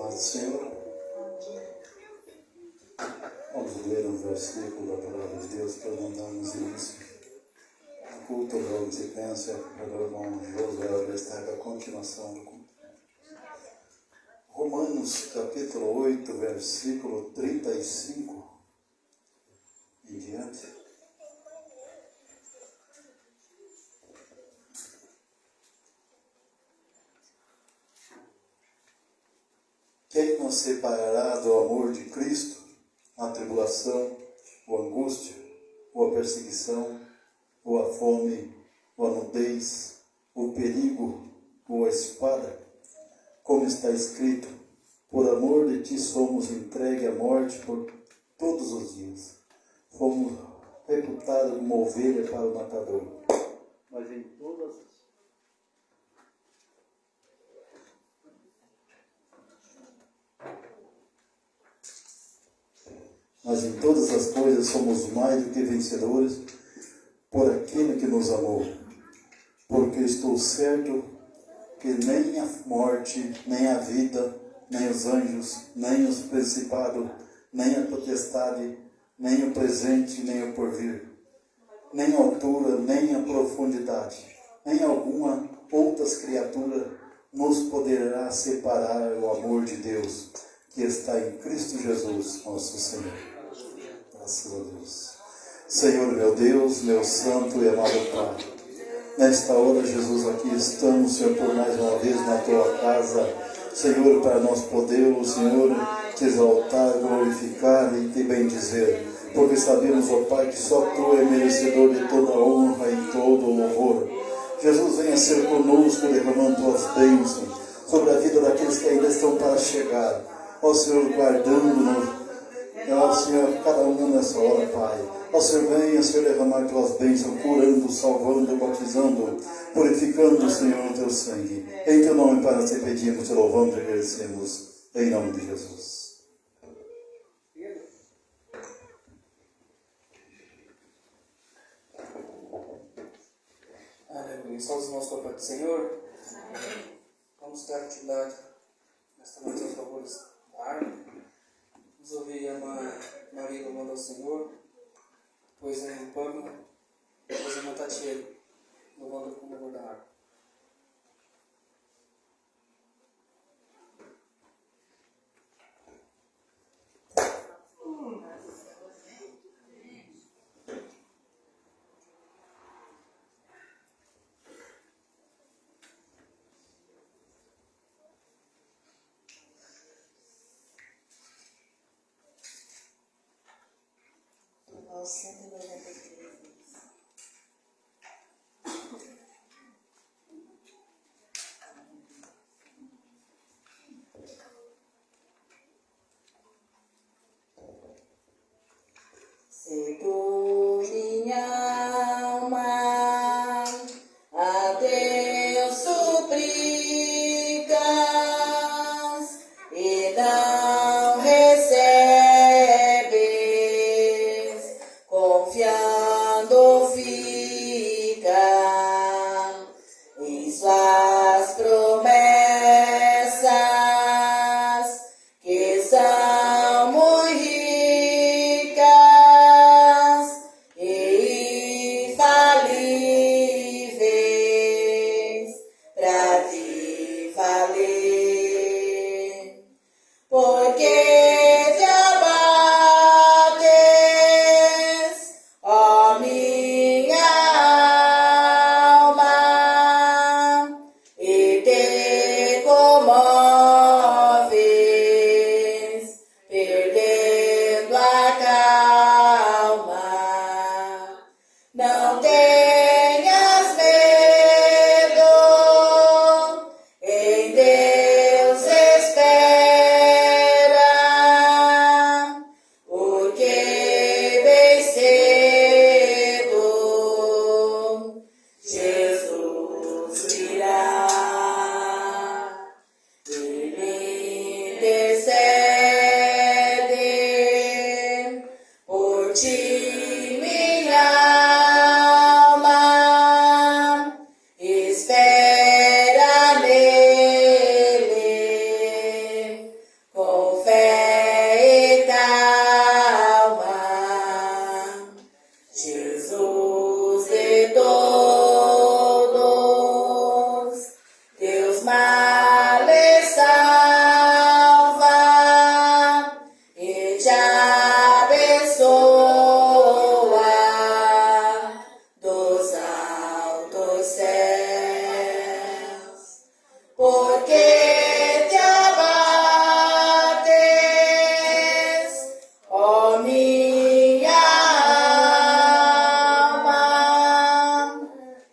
Paz do Senhor. Vamos ler um versículo da Palavra de Deus para não darmos início ao culto logo em sequência, para o irmão Josué destaca a continuação do culto. Romanos capítulo 8, versículo 35 em diante. Quem nos separará do amor de Cristo? A tribulação, ou a angústia, ou a perseguição, ou a fome, ou a nudez, o perigo, ou a espada? Como está escrito, por amor de ti somos entregue à morte por todos os dias. Fomos reputados como ovelha para o matador. Mas em todas as coisas somos mais do que vencedores por aquele que nos amou. Porque estou certo que nem a morte, nem a vida, nem os anjos, nem os principados, nem a potestade, nem o presente, nem o porvir, nem a altura, nem a profundidade, nem alguma outras criaturas nos poderá separar o amor de Deus que está em Cristo Jesus, nosso Senhor. Graças a Deus. Senhor, meu Deus, meu santo e amado Pai, nesta hora, Jesus, aqui estamos, Senhor, por mais uma vez na Tua casa, Senhor, para nós podermos, Senhor, Te exaltar, glorificar e Te bendizer, porque sabemos, ó Pai, que só Tu é merecedor de toda honra e todo louvor. Jesus, venha ser conosco, derramando Tuas bênçãos sobre a vida daqueles que ainda estão para chegar. Ó Senhor, guardando-nos, ó Senhor, cada um nessa hora, Pai. Ó Senhor, venha, Senhor, derramar Tuas bênçãos, curando, salvando, batizando, purificando, Senhor, o Teu sangue. Em Teu nome, Pai, Te pedimos, Te louvamos e agradecemos. Em nome de Jesus. Aleluia. Salve os nossos Pai do Senhor. Vamos dar atividade nesta noite aos favores da arma. Vamos ouvir a irmã Maria louvando ao Senhor, depois a irmã Pâmela, depois a irmã Tatiana louvando com o louvor da arma. Se tu minha alma a Deus suplicas e não recebes, confiando fica em suas promessas que são muito ricas. te abençoa dos altos céus, porque te abates, ó minha alma,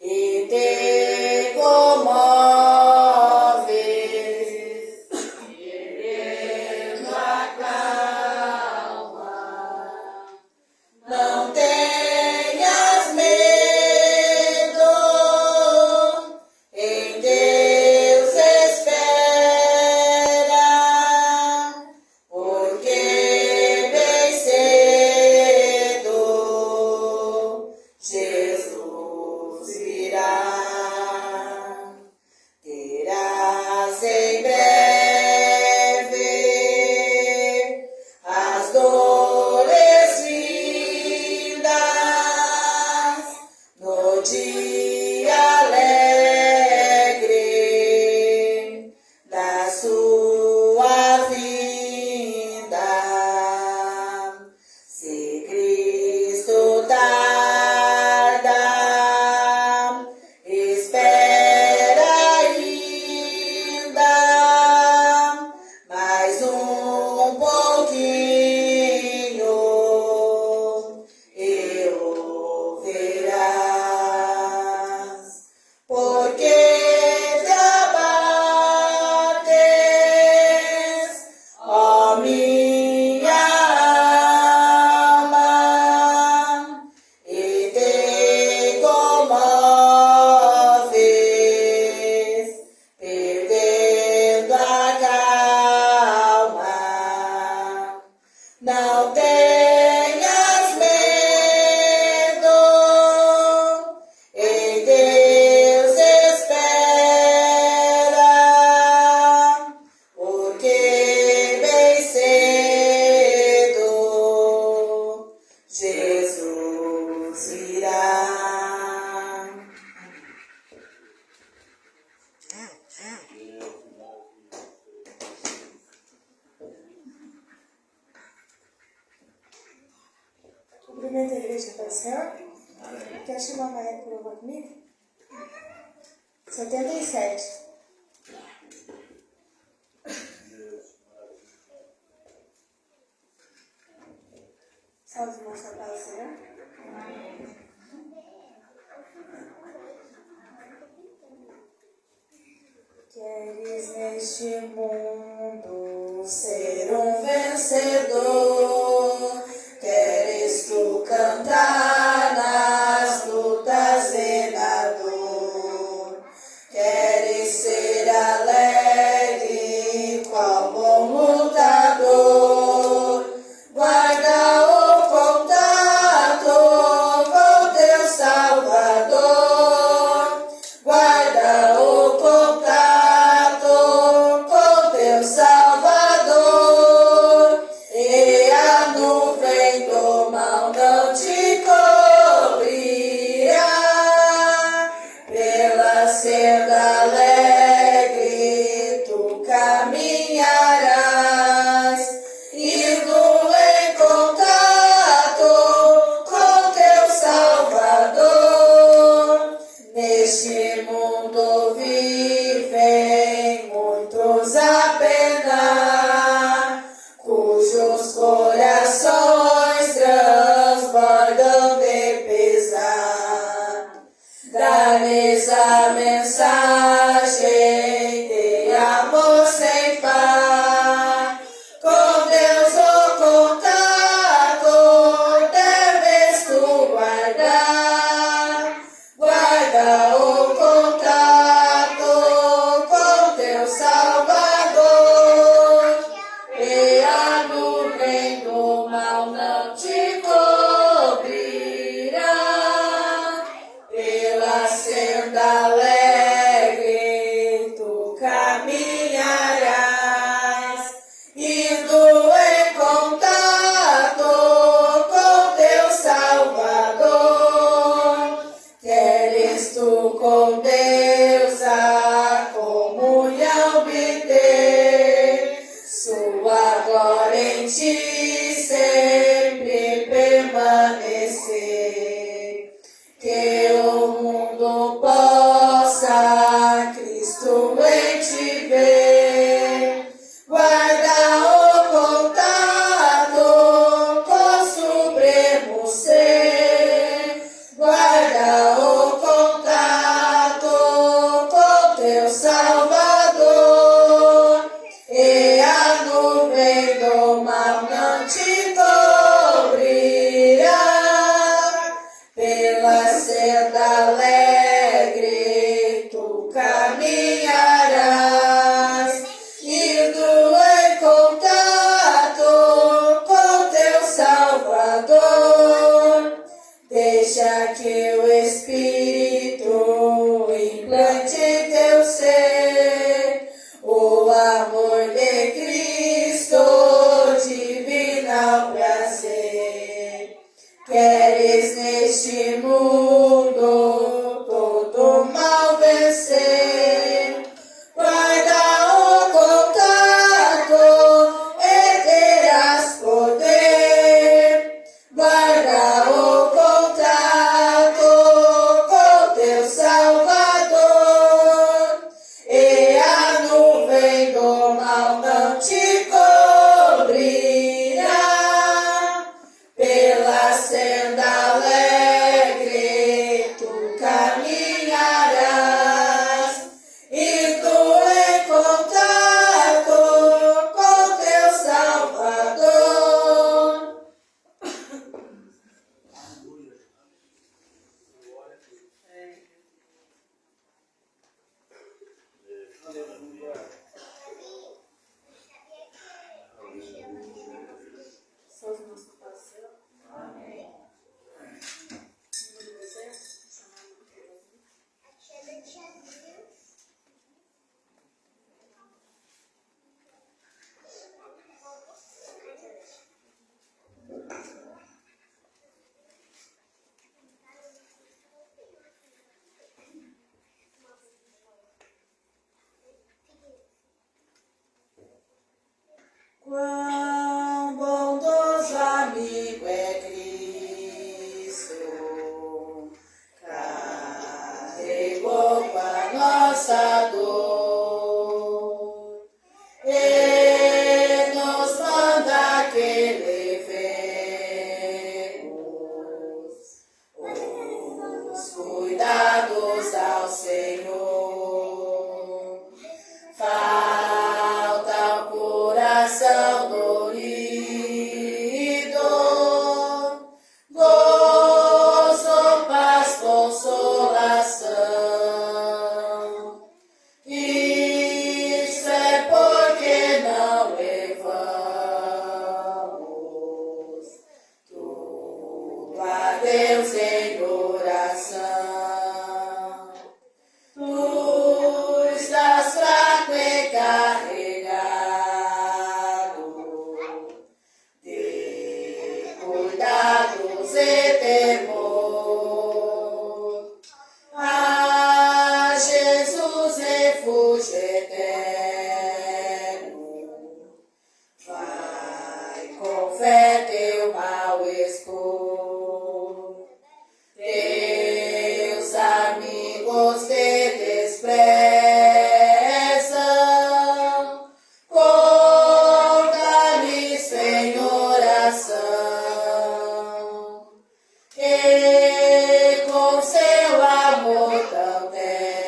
e te comoves, perdendo a calma. Não tenhas medo, em Deus espera, porque bem cedo Jesus virá. Terás em breve as dores vindas no dia alegre da sua vinda. Se Cristo tarda, espera ainda mais um pouquinho e o verás, porque te abates, ó minha alma, e te comoves, perdendo a calma. Não tenhas medo, em Deus espera, porque bem cedo Jesus virá. Cumprimento a igreja para o Senhor. Quer chamar a Maia para louvar comigo? 77. Salve, irmãos, para o Senhor. Queres neste mundo ser um vencedor? Queres tu cantar nas lutas e na dor? Queres ser alegre, qual bom lutador? Guarda o contato com teu Salvador. Guarda o contato com teu Salvador. te cobrirá, pela senda alegre tu caminharás, indo em contato com teu Salvador. Deixa que o Espírito implante em teu ser o amor de Cristo, divino prazer. Queres neste mundo todo mal vencer, guarda o contato e terás poder. Guarda o contato com teu Salvador, e a nuvem do mal não te cobrirá. Pela senda alegre tu caminharás, e tu em contato com teu Salvador. Salve nosso coração. Amém. Quão bondoso amigo é Cristo, carregou com a nossa dor, e nos manda que levemos os cuidados ao Senhor. Falta o coração dorido, gozo, paz, consolação. Isso é porque não levamos tudo a Deus em oração. Tu estás fraco e carregado de cuidados e temor. Ah, Jesus, refúgio eterno, vai com fé teu mal expor. Teus amigos te desprezam, conta-lhes em oração, e com seu amor tão terno,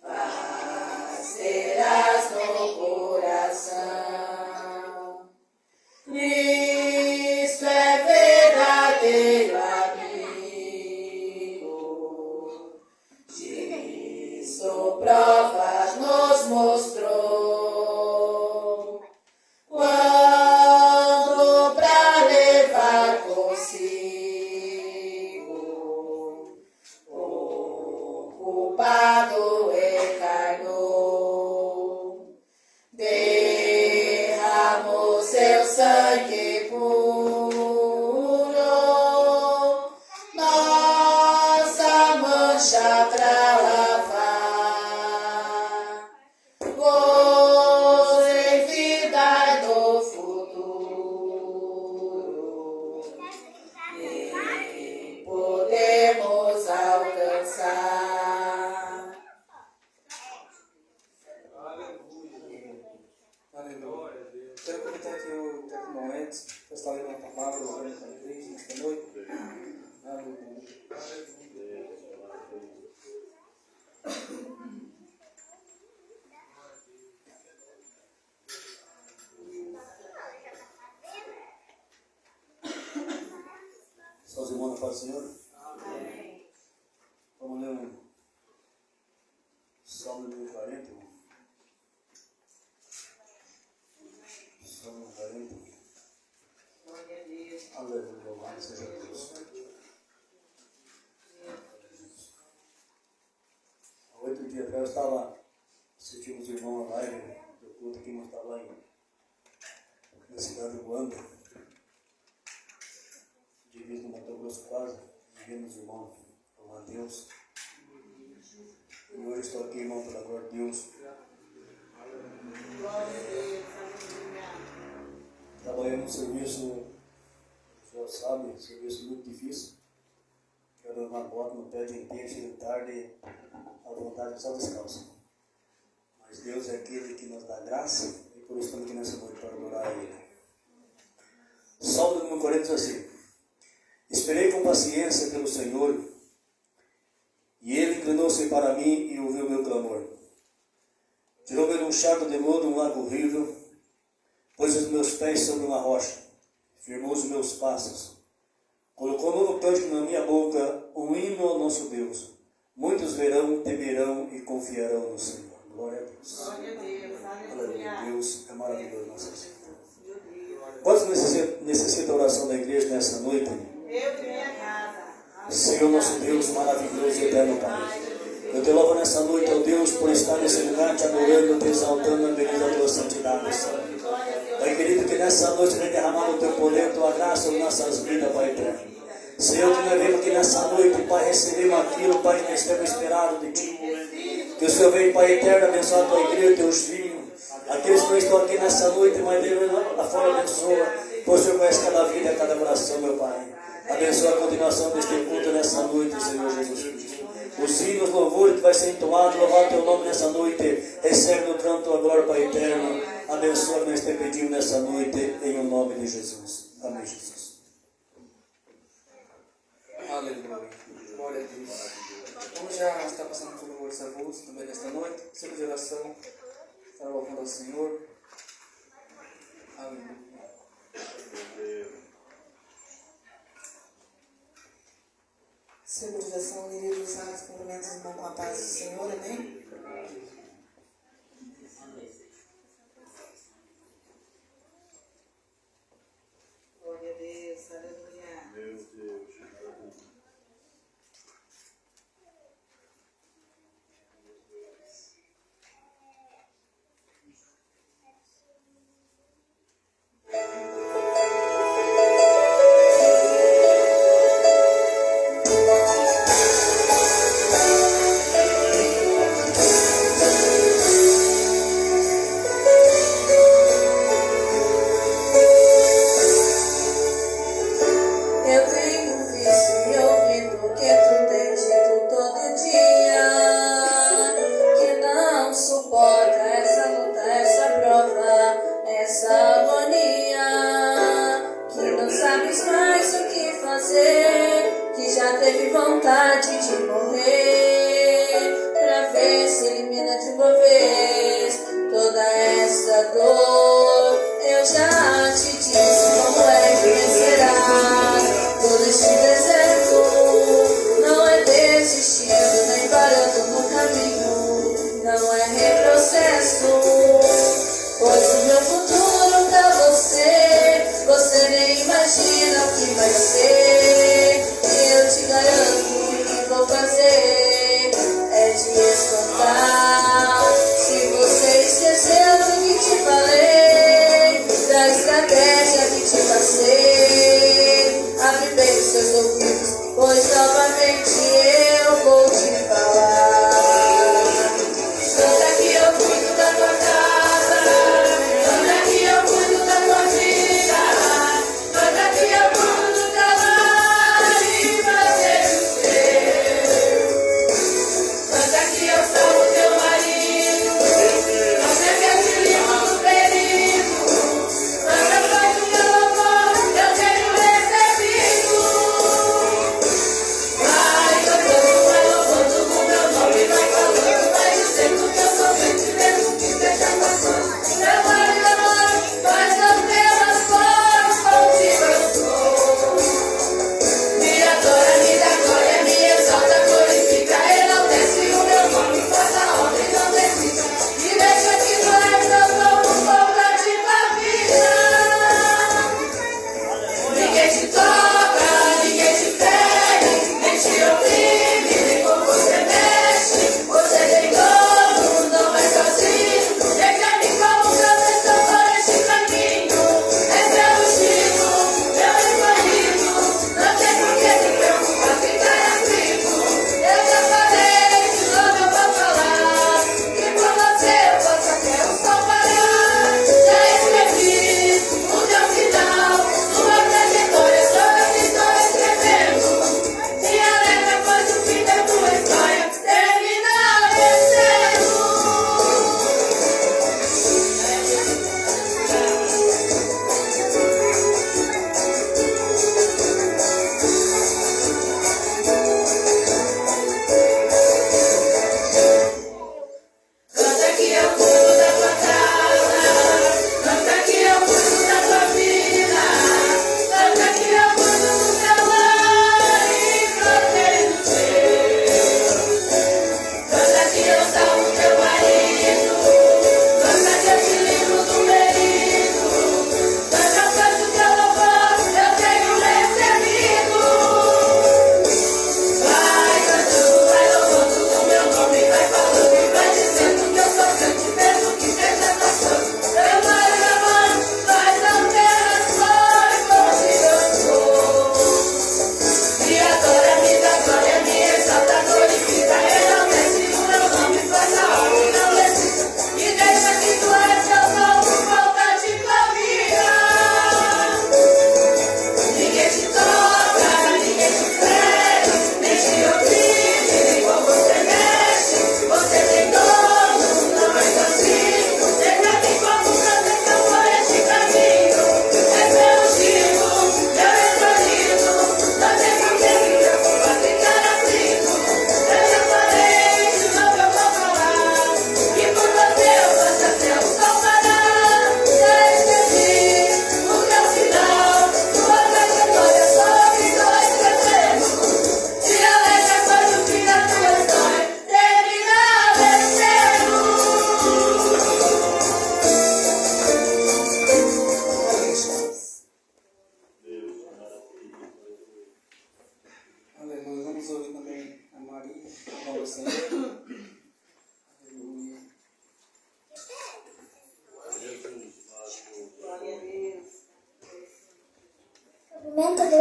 paz terás no coração. Cristo é verdadeiro amigo, Cristo provas nos mostrou, quando pra levar consigo o culpado encarnou, derramou seu sangue puro, nossa mancha pra lavar, gozo em vida no futuro, e podemos alcançar. Aleluia. Quero aproveitar aqui o momento para estar lendo a palavra durante a igreja nesta noite. Aleluia. paz do Senhor? Amém. Vamos ler um Salmo número 40. Salmo 40. Aleluia, louvado seja Deus. Há 8 dias atrás eu estava assistindo os irmãos na live do culto que nós estávamos lá na cidade do Luanda, divisa do Mato Grosso quase, e vendo os irmãos, louvando a Deus. E hoje estou aqui, irmão, pela glória de Deus. Trabalhando num serviço, o senhor sabe, um serviço muito difícil. Quero uma bota no pé o dia inteiro, chego tarde, à vontade só descalço. Mas Deus é aquele que nos dá graça e por isso estamos aqui nessa noite para adorar a Ele. Salmo número 40 diz assim: esperei com paciência pelo Senhor, e Ele inclinou-se para mim e ouviu meu clamor. Tirou-me de um charco de lodo, um lago horrível, pôs os meus pés sobre uma rocha, firmou os meus passos, colocou um novo cântico na minha boca, um hino ao nosso Deus. Muitos verão, temerão e confiarão no Senhor. Glória a Deus. Glória a Deus. Aleluia. Deus é maravilhoso, nossa Senhora. Quantos necessitam da oração da igreja nessa noite? Eu e minha casa. Senhor nosso Deus, maravilhoso e eterno Pai. Eu te louvo nessa noite, ó Deus, por estar nesse lugar, te adorando, te exaltando, bendito a tua santidade, Senhor. Pai querido, que nessa noite venha derramar o teu poder, a tua graça em nossas vidas, Pai eterno. Senhor, que nós vemos aqui nessa noite, Pai, recebemos aquilo, Pai, que nós temos esperado de Ti. Que o Senhor venha, Pai eterno, abençoar a tua igreja, teus filhos. Aqueles que não estão aqui nessa noite, mas Deus, da forma abençoa. Pois o Senhor conhece cada vida e cada coração, meu Pai. Abençoa a continuação deste culto nessa noite, Senhor Jesus Cristo. Os hinos, louvores que vai ser entoado, louvar o teu nome nessa noite. Recebe no canto a glória, Pai eterno. Abençoa o que nós te pedimos nessa noite, em o nome de Jesus. Amém, Jesus. Aleluia. Glória a Deus. Vamos já estar passando por louvores avulsos também nesta noite. Sempre de oração. Para louvando ao Senhor. Aleluia. Civilização unida dos atos, cumprimentos os irmãos com a paz do Senhor, amém? Glória a Deus, aleluia. Meu Deus. Se você esqueceu do que te falei, da estratégia que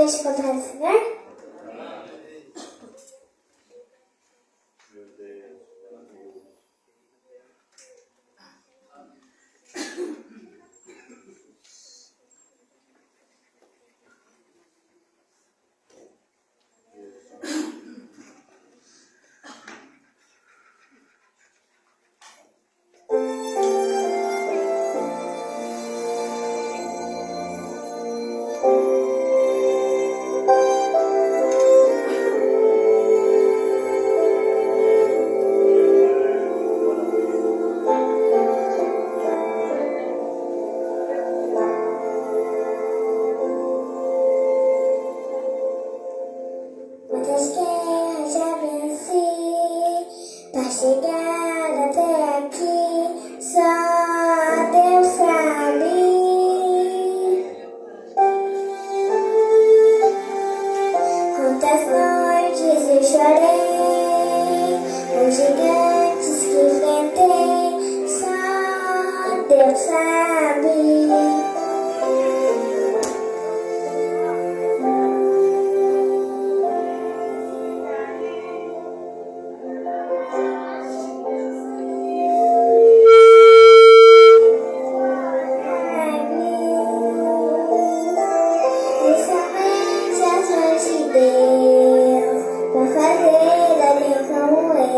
deixa encontrar o Senhor? Muitas guerras já venci pra chegar até aqui, só Deus sabe. Quantas noites eu chorei, com gigantes que enfrentei, só Deus sabe. Somente as mãos de Deus pra fazer alguém como eu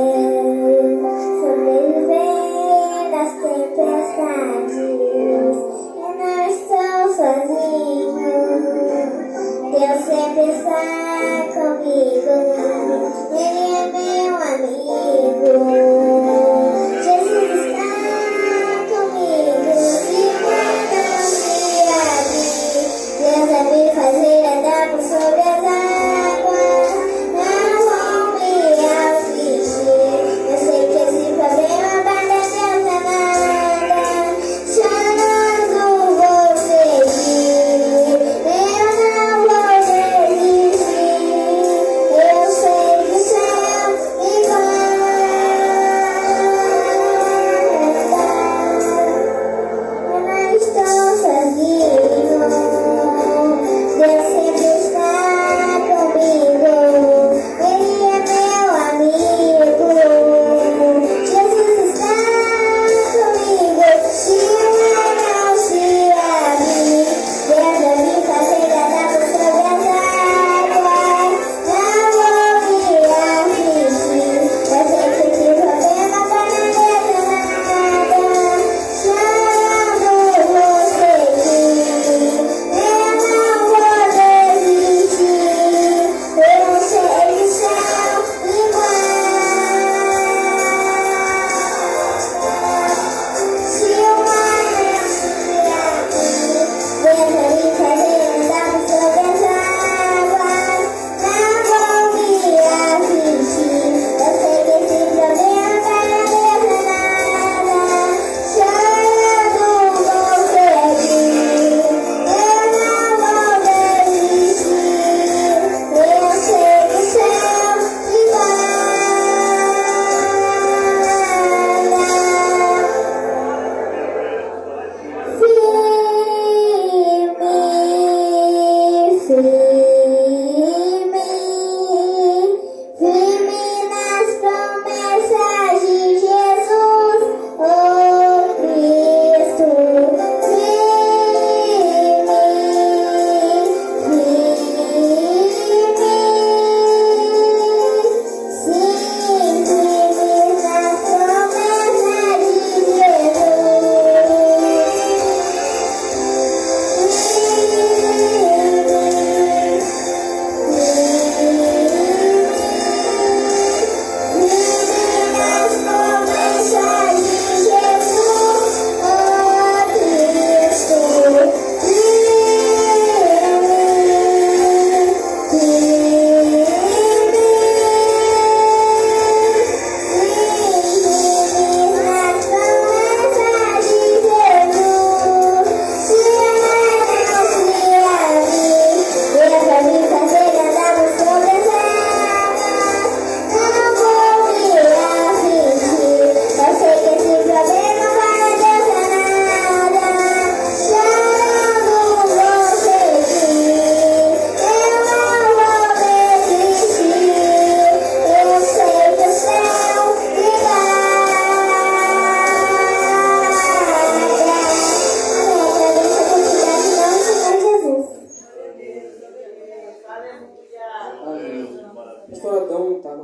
sobreviver nas tempestades. Eu não estou sozinho, Deus sempre está comigo. Ele é meu amigo. Jesus está comigo. E quando eu me abrir, Deus vai me fazer andar por sobre as águas. Não vou me afligir. Eu sei que esse problema vai dar Deus a nada. Chorando vou seguir. Eu não vou desistir. Eu sei que o céu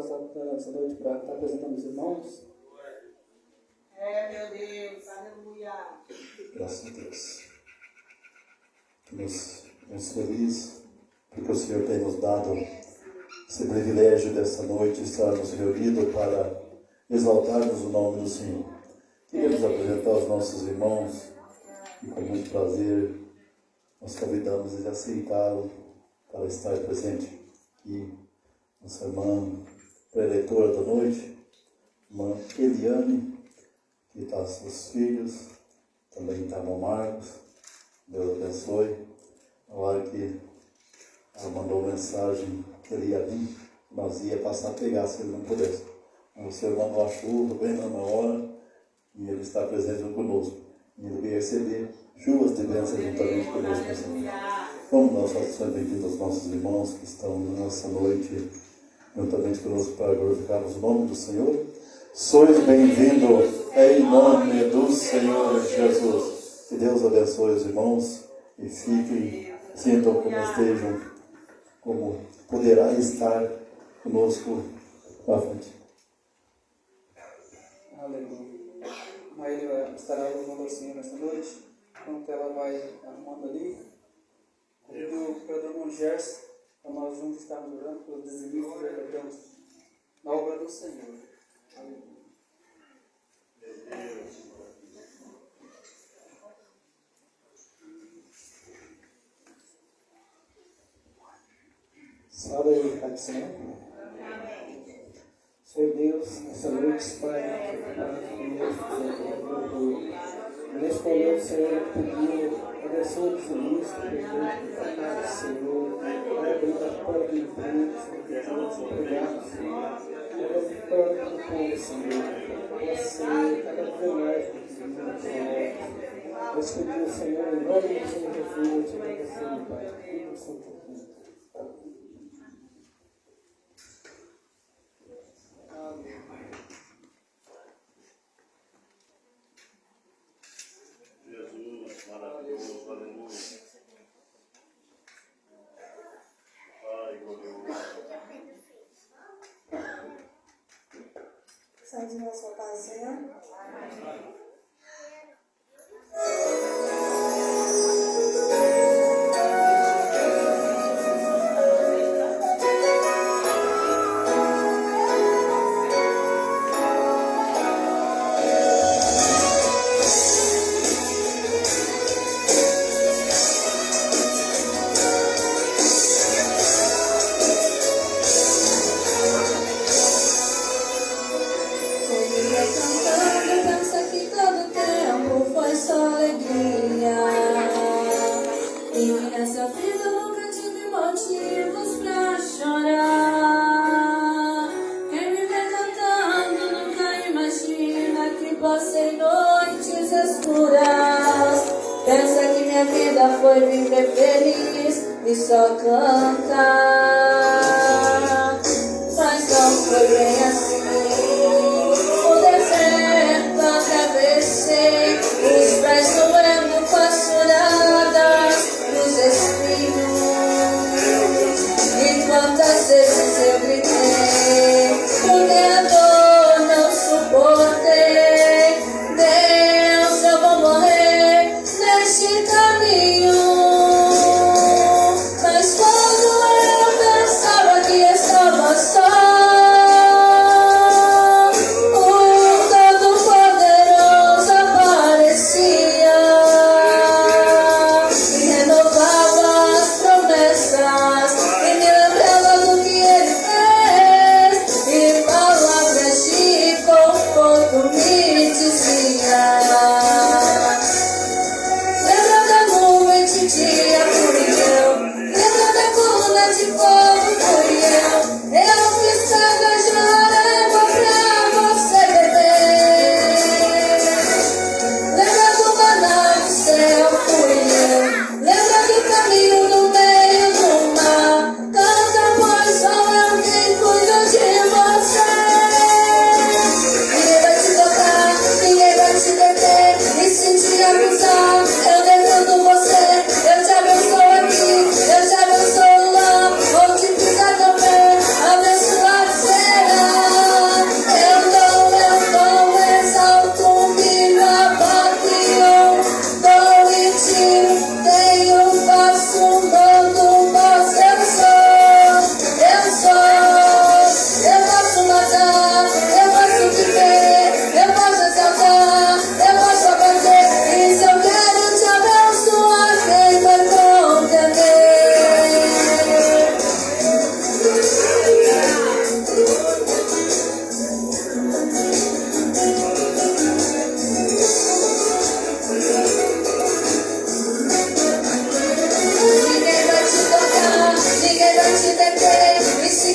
essa noite para estar apresentando os irmãos. Meu Deus, aleluia. Graças a Deus. Estamos felizes porque o Senhor tem nos dado esse privilégio dessa noite, estarmos reunidos para exaltarmos o nome do Senhor. Queremos apresentar os nossos irmãos e com muito prazer nós convidamos eles a aceitá-lo para estar presente aqui. Nossa irmã preletora da noite, irmã Eliane, que está com seus filhos, também está no Marcos, Deus abençoe. Na hora que ela mandou mensagem que ele ia vir, nós ia passar a pegar se ele não pudesse. Mas o Senhor mandou a chuva bem na hora e ele está presente conosco. E ele veio receber chuvas de bênção juntamente conosco. Vamos dar satisfação bem-vinda aos nossos irmãos que estão nessa noite juntamente conosco para glorificarmos o nome do Senhor. Sois bem-vindos em nome do Senhor Jesus. Que Deus abençoe os irmãos e fiquem, sintam como estejam, como poderá estar conosco à frente. Aleluia. A Maíra estará louvando ao Senhor nesta noite, enquanto ela vai arrumando ali. Convido para o irmão Gerson, para nós juntos estarmos orando pelos designios que realizamos na obra do Senhor. Aleluia. Salve aí, Pai do Senhor. Senhor Deus, essa noite, Pai, nesse momento, Senhor, pediu, abençoa o sinistro, presente, Senhor, vai abrir a porta de emprego, Senhor, que estamos empregados, Senhor, vai abrir a porta do povo, Senhor, Senhor, cada vez mais, nós pedimos, Senhor, em nome do Senhor Jesus, te agradecemos, Pai, tudo Santo. Jesus, maravilhoso, aleluia. Ai, glorioso. Saímos na sua paz, Senhor. Foi viver feliz e só cantar, mas não foi bem assim. O deserto atravessei, os pés doendo com as furadas dos espinhos. E quantas vezes eu gritei, porque a dor não suportei. Deus, eu vou morrer neste caminho. Mas quando eu pensava que estava só,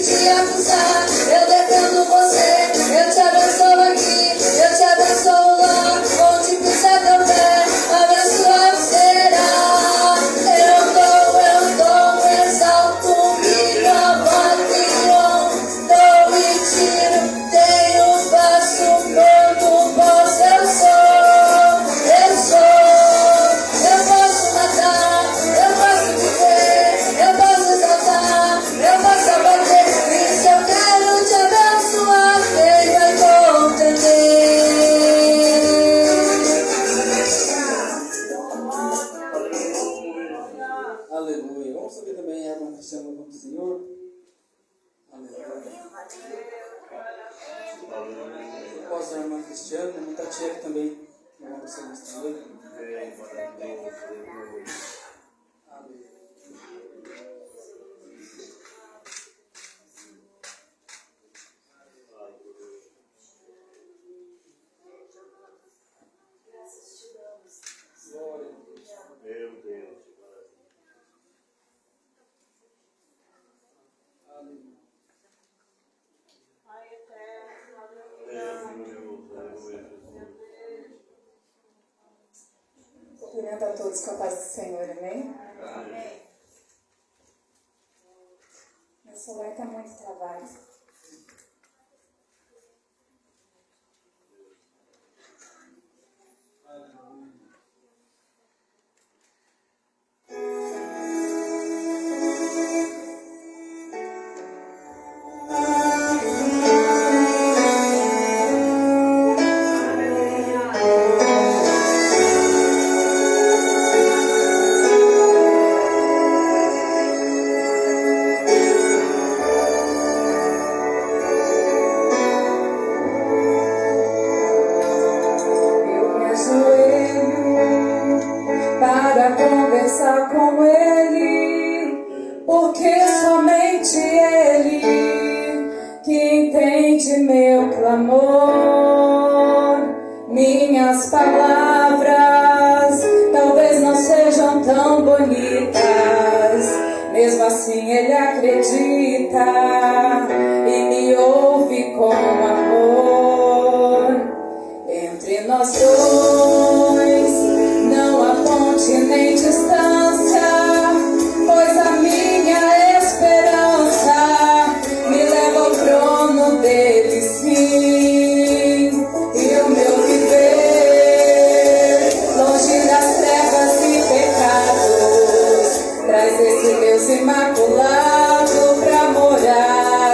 te acusar. Eu defendo você, eu te abençoo aqui, eu te abençoo lá. Onde pisar teu pé, abençoado será. Eu dou, exalto, me abato e honro. Dou e tiro, tenho, faço, quando posso, eu sou. Eu posso matar, eu posso viver, eu posso exaltar, eu posso abater. E se eu quero te abençoar, quem vai contra Aleluia. Vamos subir também a irmã Cristiana do Senhor. Aleluia. Após a irmã Cristiana, a irmã Tatiana também. Irmã do Senhor também. Aleluia. Glória a Deus. Meu Deus. Aleluia. Cumprimento a todos com a paz do Senhor, amém? Meu celular está muito travado. Eu me ajoelho para conversar com Ele, porque somente Ele que entende meu clamor. Minhas palavras talvez não sejam tão bonitas, mesmo assim Ele acredita e me ouve com amor. Entre nós dois não há ponte nem distância, pois a minha esperança me leva ao trono dele, sim. E o meu viver longe das trevas e pecados traz esse Deus imaculado pra morar.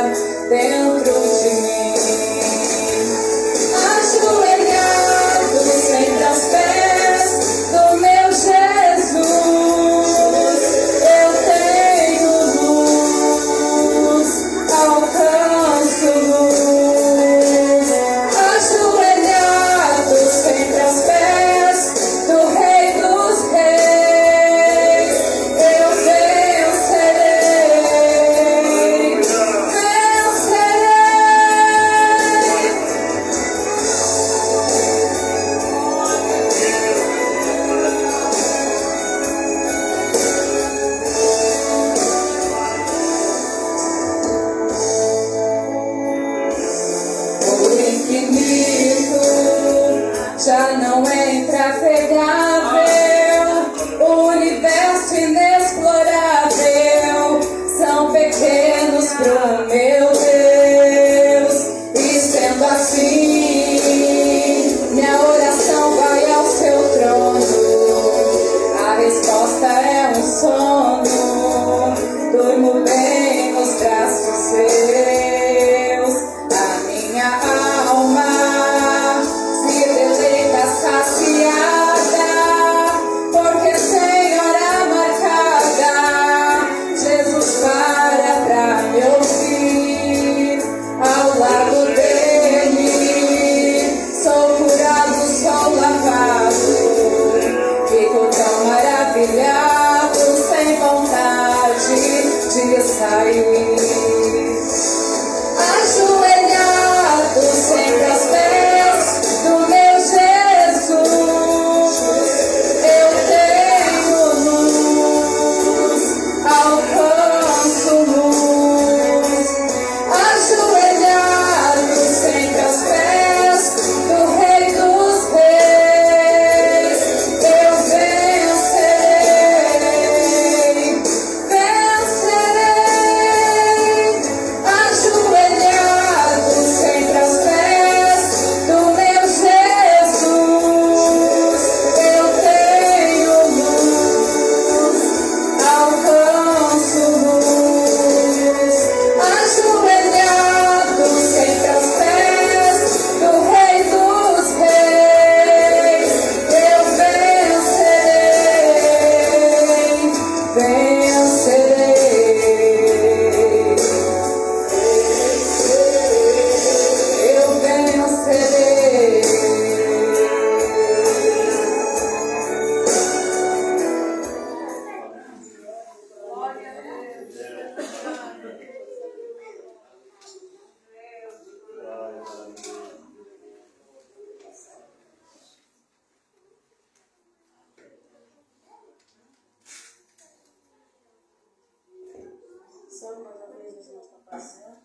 disposição mais uma vez nessa nossa paz, Senhor.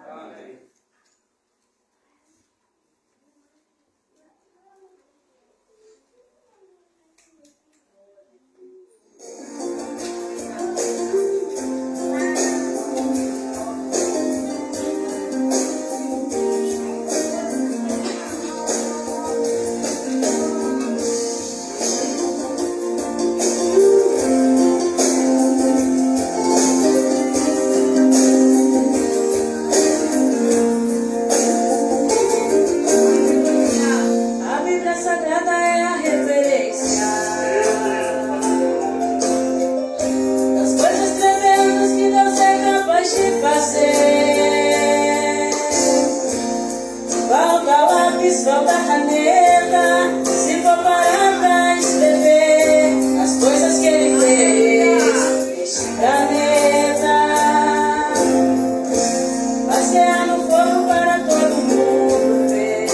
Amém. A Bíblia Sagrada é a referência das coisas tremendas que Deus é capaz de fazer. Falta lápis, falta caneta, se for parar pra escrever as coisas que Ele fez neste planeta. Passear no fogo para todo mundo ver.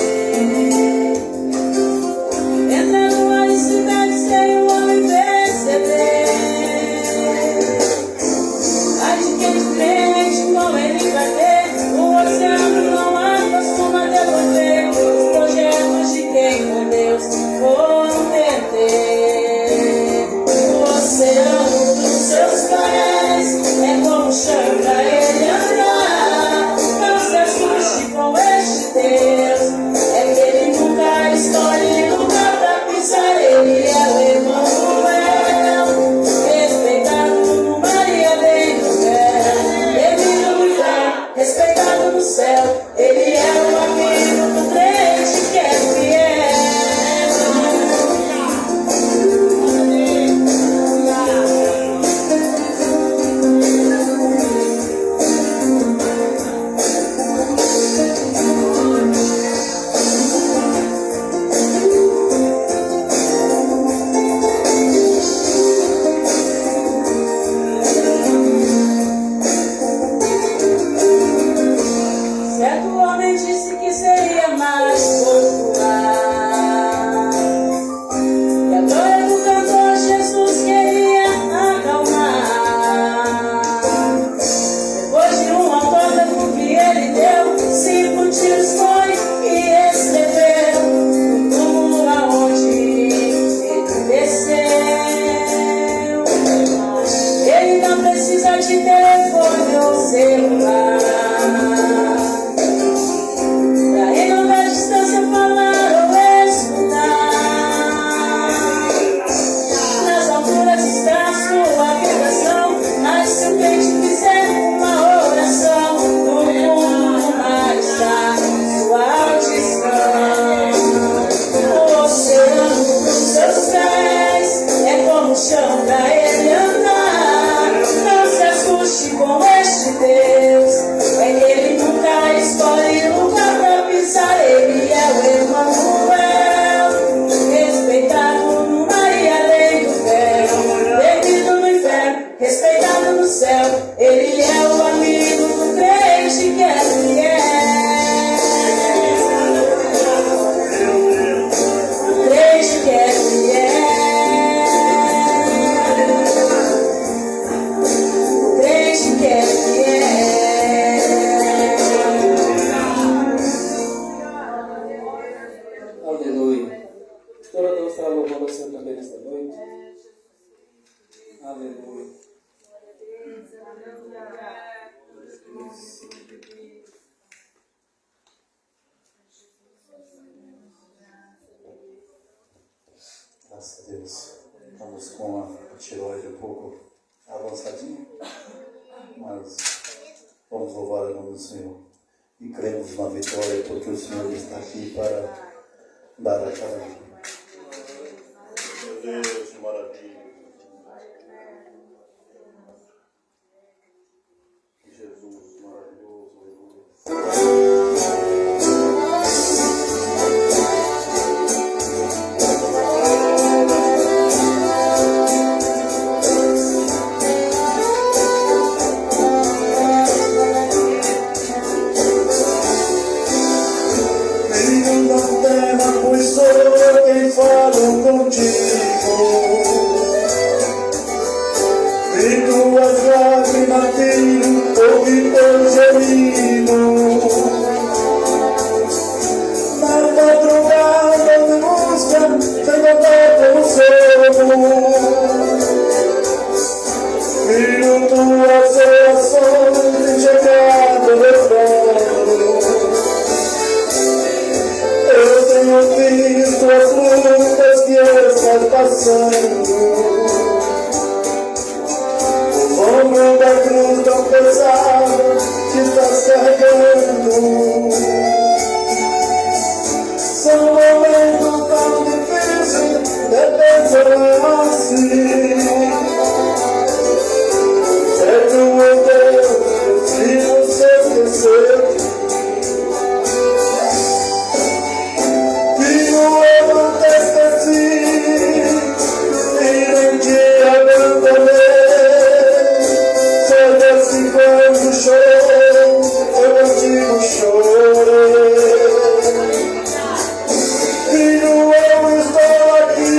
Entra numa cidade sem o homem perceber. Ai de quem crente como ele vai ter. O oceano não acostuma devolver os projetos de quem com Deus comprometer. O oceano dos seus pés é como chão pra ele andar. Não se assuste com este Deus, é que ele nunca escolhe lugar pra pisar. Ele é o Emanuel, respeitado no mar e além do céu, temido no inferno, respeitado no céu. Ele é o amigo do crente que é fiel. Certo homem disse que seria mais popular, e a glória do cantor Jesus queria acalmar. Depois de um autógrafo que ele deu, 5 tiros foi e escreveu no túmulo aonde ele desceu. Ele não precisa de telefone ou celular pra em longa distância falar ou escutar. Nas alturas está sua vibração, mas se o crente fizer uma oração, no mundo mais está sua audição. O oceano dos seus pés é como chão pra ele andar. Não se assuste com este Deus, é que ele nunca escolhe lugar pra pisar. Ele é o Emanuel, respeitado no mar e além do véu, temido no inferno, respeitado no céu. Ele é o amigo do crente que é fiel. O crente que é fiel. O crente que é fiel. Aleluia. Glória a Deus, está louvando o Senhor também nesta noite. Aleluia. Graças a Deus. Estamos com a tiroide um pouco avançadinha, mas vamos louvar o nome do Senhor. E cremos na vitória, porque o Senhor está aqui para dar a cada um. Meu Deus, que maravilha. Jesus, maravilhoso, aleluia. Filho da terra, pois sou eu quem falo contigo. Vi tuas lágrimas, filho, ouvi teu gemido. Na madrugada me busca, sem contar consolo. Filho, tuas orações têm chegado ao trono. Eu tenho visto as lutas que estás passando. O ombro da cruz tão pesada que estás carregando. São momentos tão difíceis de pensar assim. Certo, meu Deus, se você esquecer. Filho, eu não te esqueci e nem te abandonei. Só Deus que quando chorei, eu contigo chorei. Filho, eu estou aqui,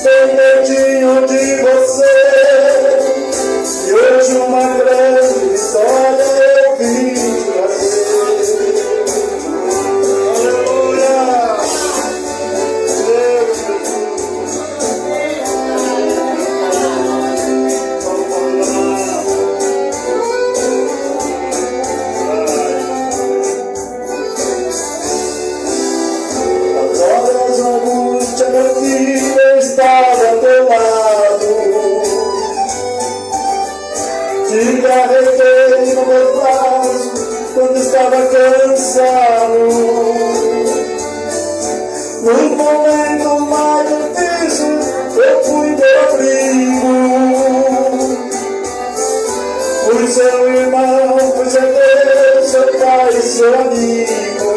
bem pertinho de você. E hoje uma grande história eu vim te trazer. Aleluia! Deus Jesus! As horas de angústia, meu filho, eu estava ao teu lado. Te carreguei no meu braço quando estava cansado. No momento mais difícil, eu fui teu abrigo. Fui seu irmão, fui seu Deus, seu pai, seu amigo.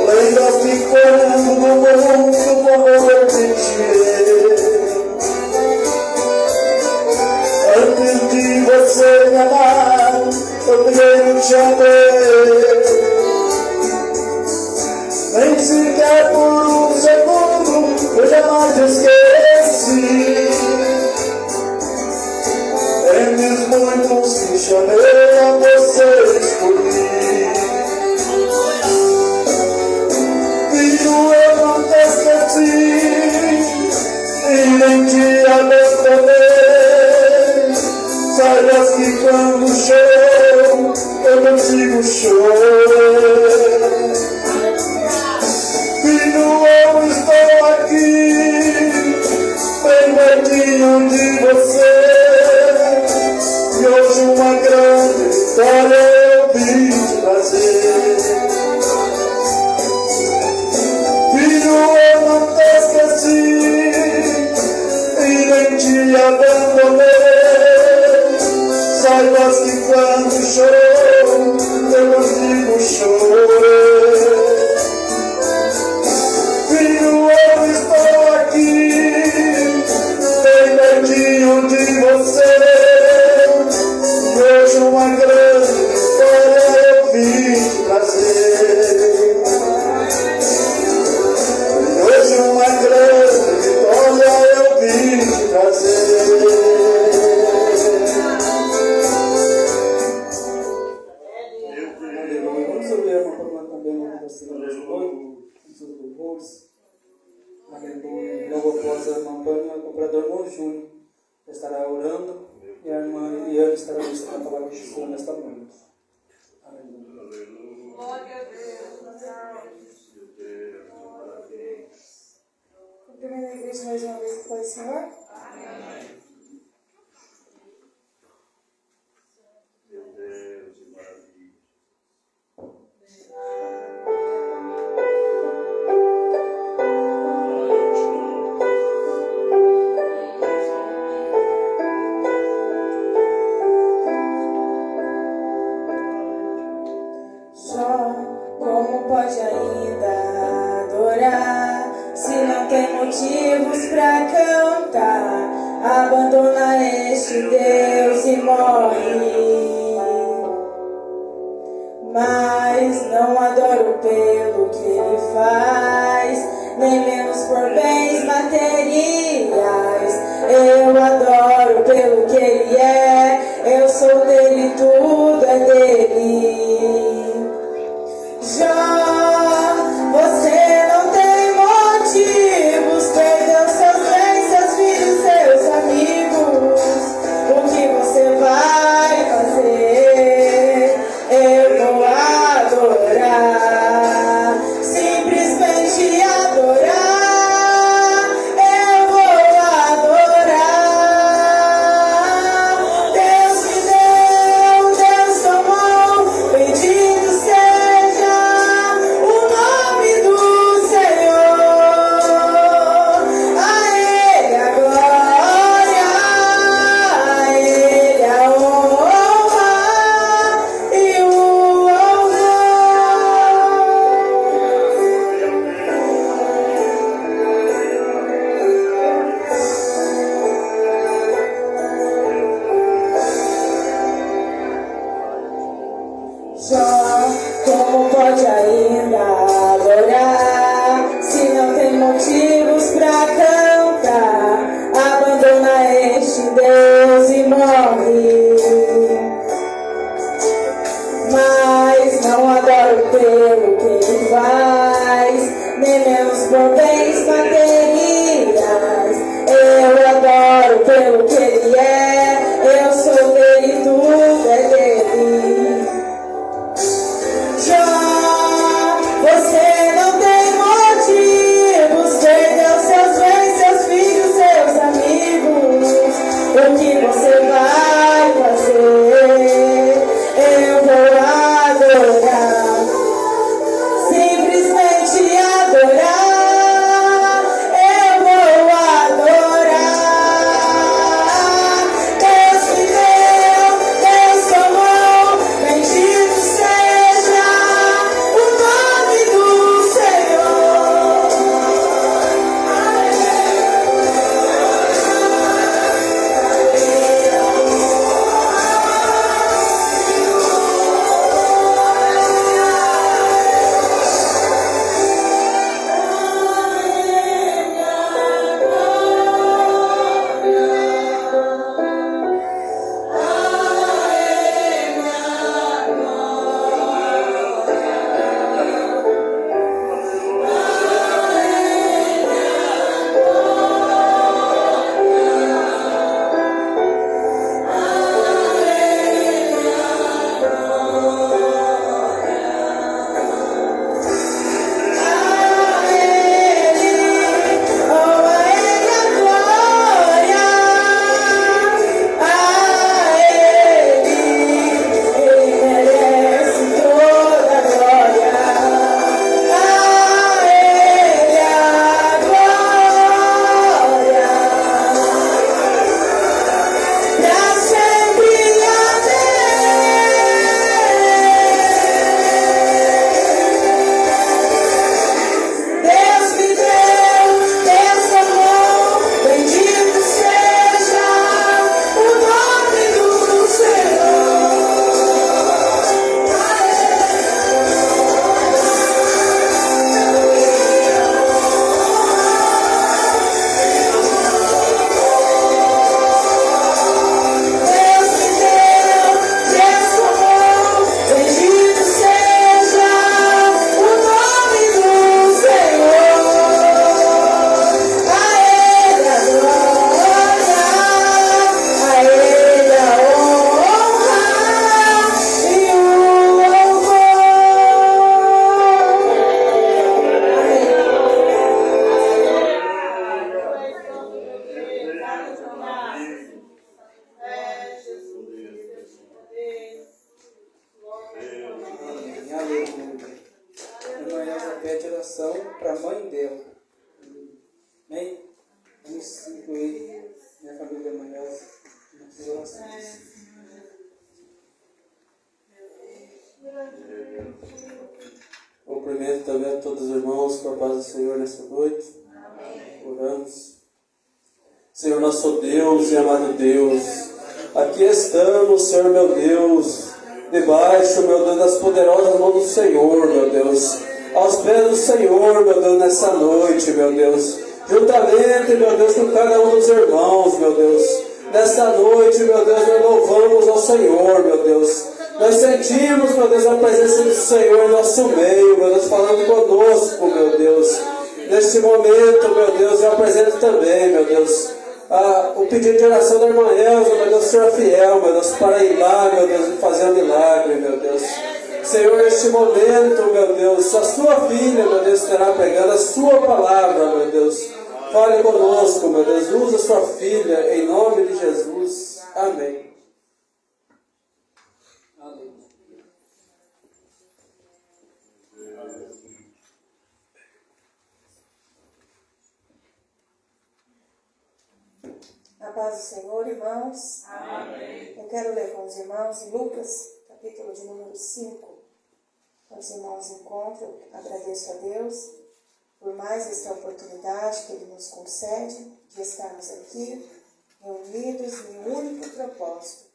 Lembra-te quando no mundo como eu te tirei. Antes de você me amar, eu primeiro te amei. Nem sequer por um segundo eu jamais esqueci. Entre muitos que chamei, a você escolhi. Filho, eu não te esqueci e nem te abandonei. Saibas que quando choro, eu contigo chorar. Filho, eu estou aqui, bem pertinho de você. E hoje uma grande história eu vim te trazer. Filho, eu não te esqueci e nem te abandonei. Saibas que quando choro, eu contigo chorar. Filho, eu estou aqui, bem pertinho de você. E hoje uma grande história eu vim te trazer. E hoje uma grande história eu vim te trazer. Vamos ouvir uma palavra também no nome do Senhor desse novo, os seus louvores. Aleluia. Logo após a irmã Pânia, o comprador irmão Júnior estará orando e a irmã Eliane estará ministrando a palavra de fogo nesta noite. Aleluia. Glória a Deus. Cumprimento a igreja mais uma vez com o Senhor. Meu Deus, que maravilha. Só como pode ainda adorar se não tem motivos pra cantar? Abandona este Deus e morre. Mas não adoro pelo que ele faz, nem menos por bens materiais. Eu adoro pelo que ele pelo que Ele é. Eu sou dele e tudo é dele. Jó, você não tem motivos. Perdeu seus bens, seus filhos, seus amigos. O que você vai fazer? Eu vou adorar. Simplesmente adorar. Eu vou adorar. Deus me deu, Deus tomou. Bendito seja o nome do Senhor. Amém. Aleluia. Irmã Elza pede oração para a mãe dela. Amém? Vamos incluir minha família, irmã Elza, nas orações. Cumprimento também a todos os irmãos com a paz do Senhor nessa noite. Amém. Oramos. Senhor nosso Deus e amado Deus, aqui estamos, Senhor meu Deus, debaixo, meu Deus, das poderosas mãos do Senhor, meu Deus, aos pés do Senhor, meu Deus, nessa noite, meu Deus, juntamente, meu Deus, com cada um dos irmãos, meu Deus, nessa noite, meu Deus, nós louvamos ao Senhor, meu Deus, nós sentimos, meu Deus, a presença do Senhor em nosso meio, meu Deus, falando conosco, meu Deus, neste momento, meu Deus, eu apresento também, meu Deus, o pedido de oração da irmã Elza, meu Deus, Senhor fiel, meu Deus, para ir lá, meu Deus, e fazer um milagre, meu Deus. Senhor, neste momento, meu Deus, a sua filha, meu Deus, estará pregando a sua palavra, meu Deus. Fale conosco, meu Deus, usa a sua filha, em nome de Jesus. Amém. A paz do Senhor, irmãos. Amém. Eu quero ler com os irmãos em Lucas, capítulo de número 5. Quando os irmãos encontram, agradeço a Deus por mais esta oportunidade que Ele nos concede de estarmos aqui, reunidos em um único propósito,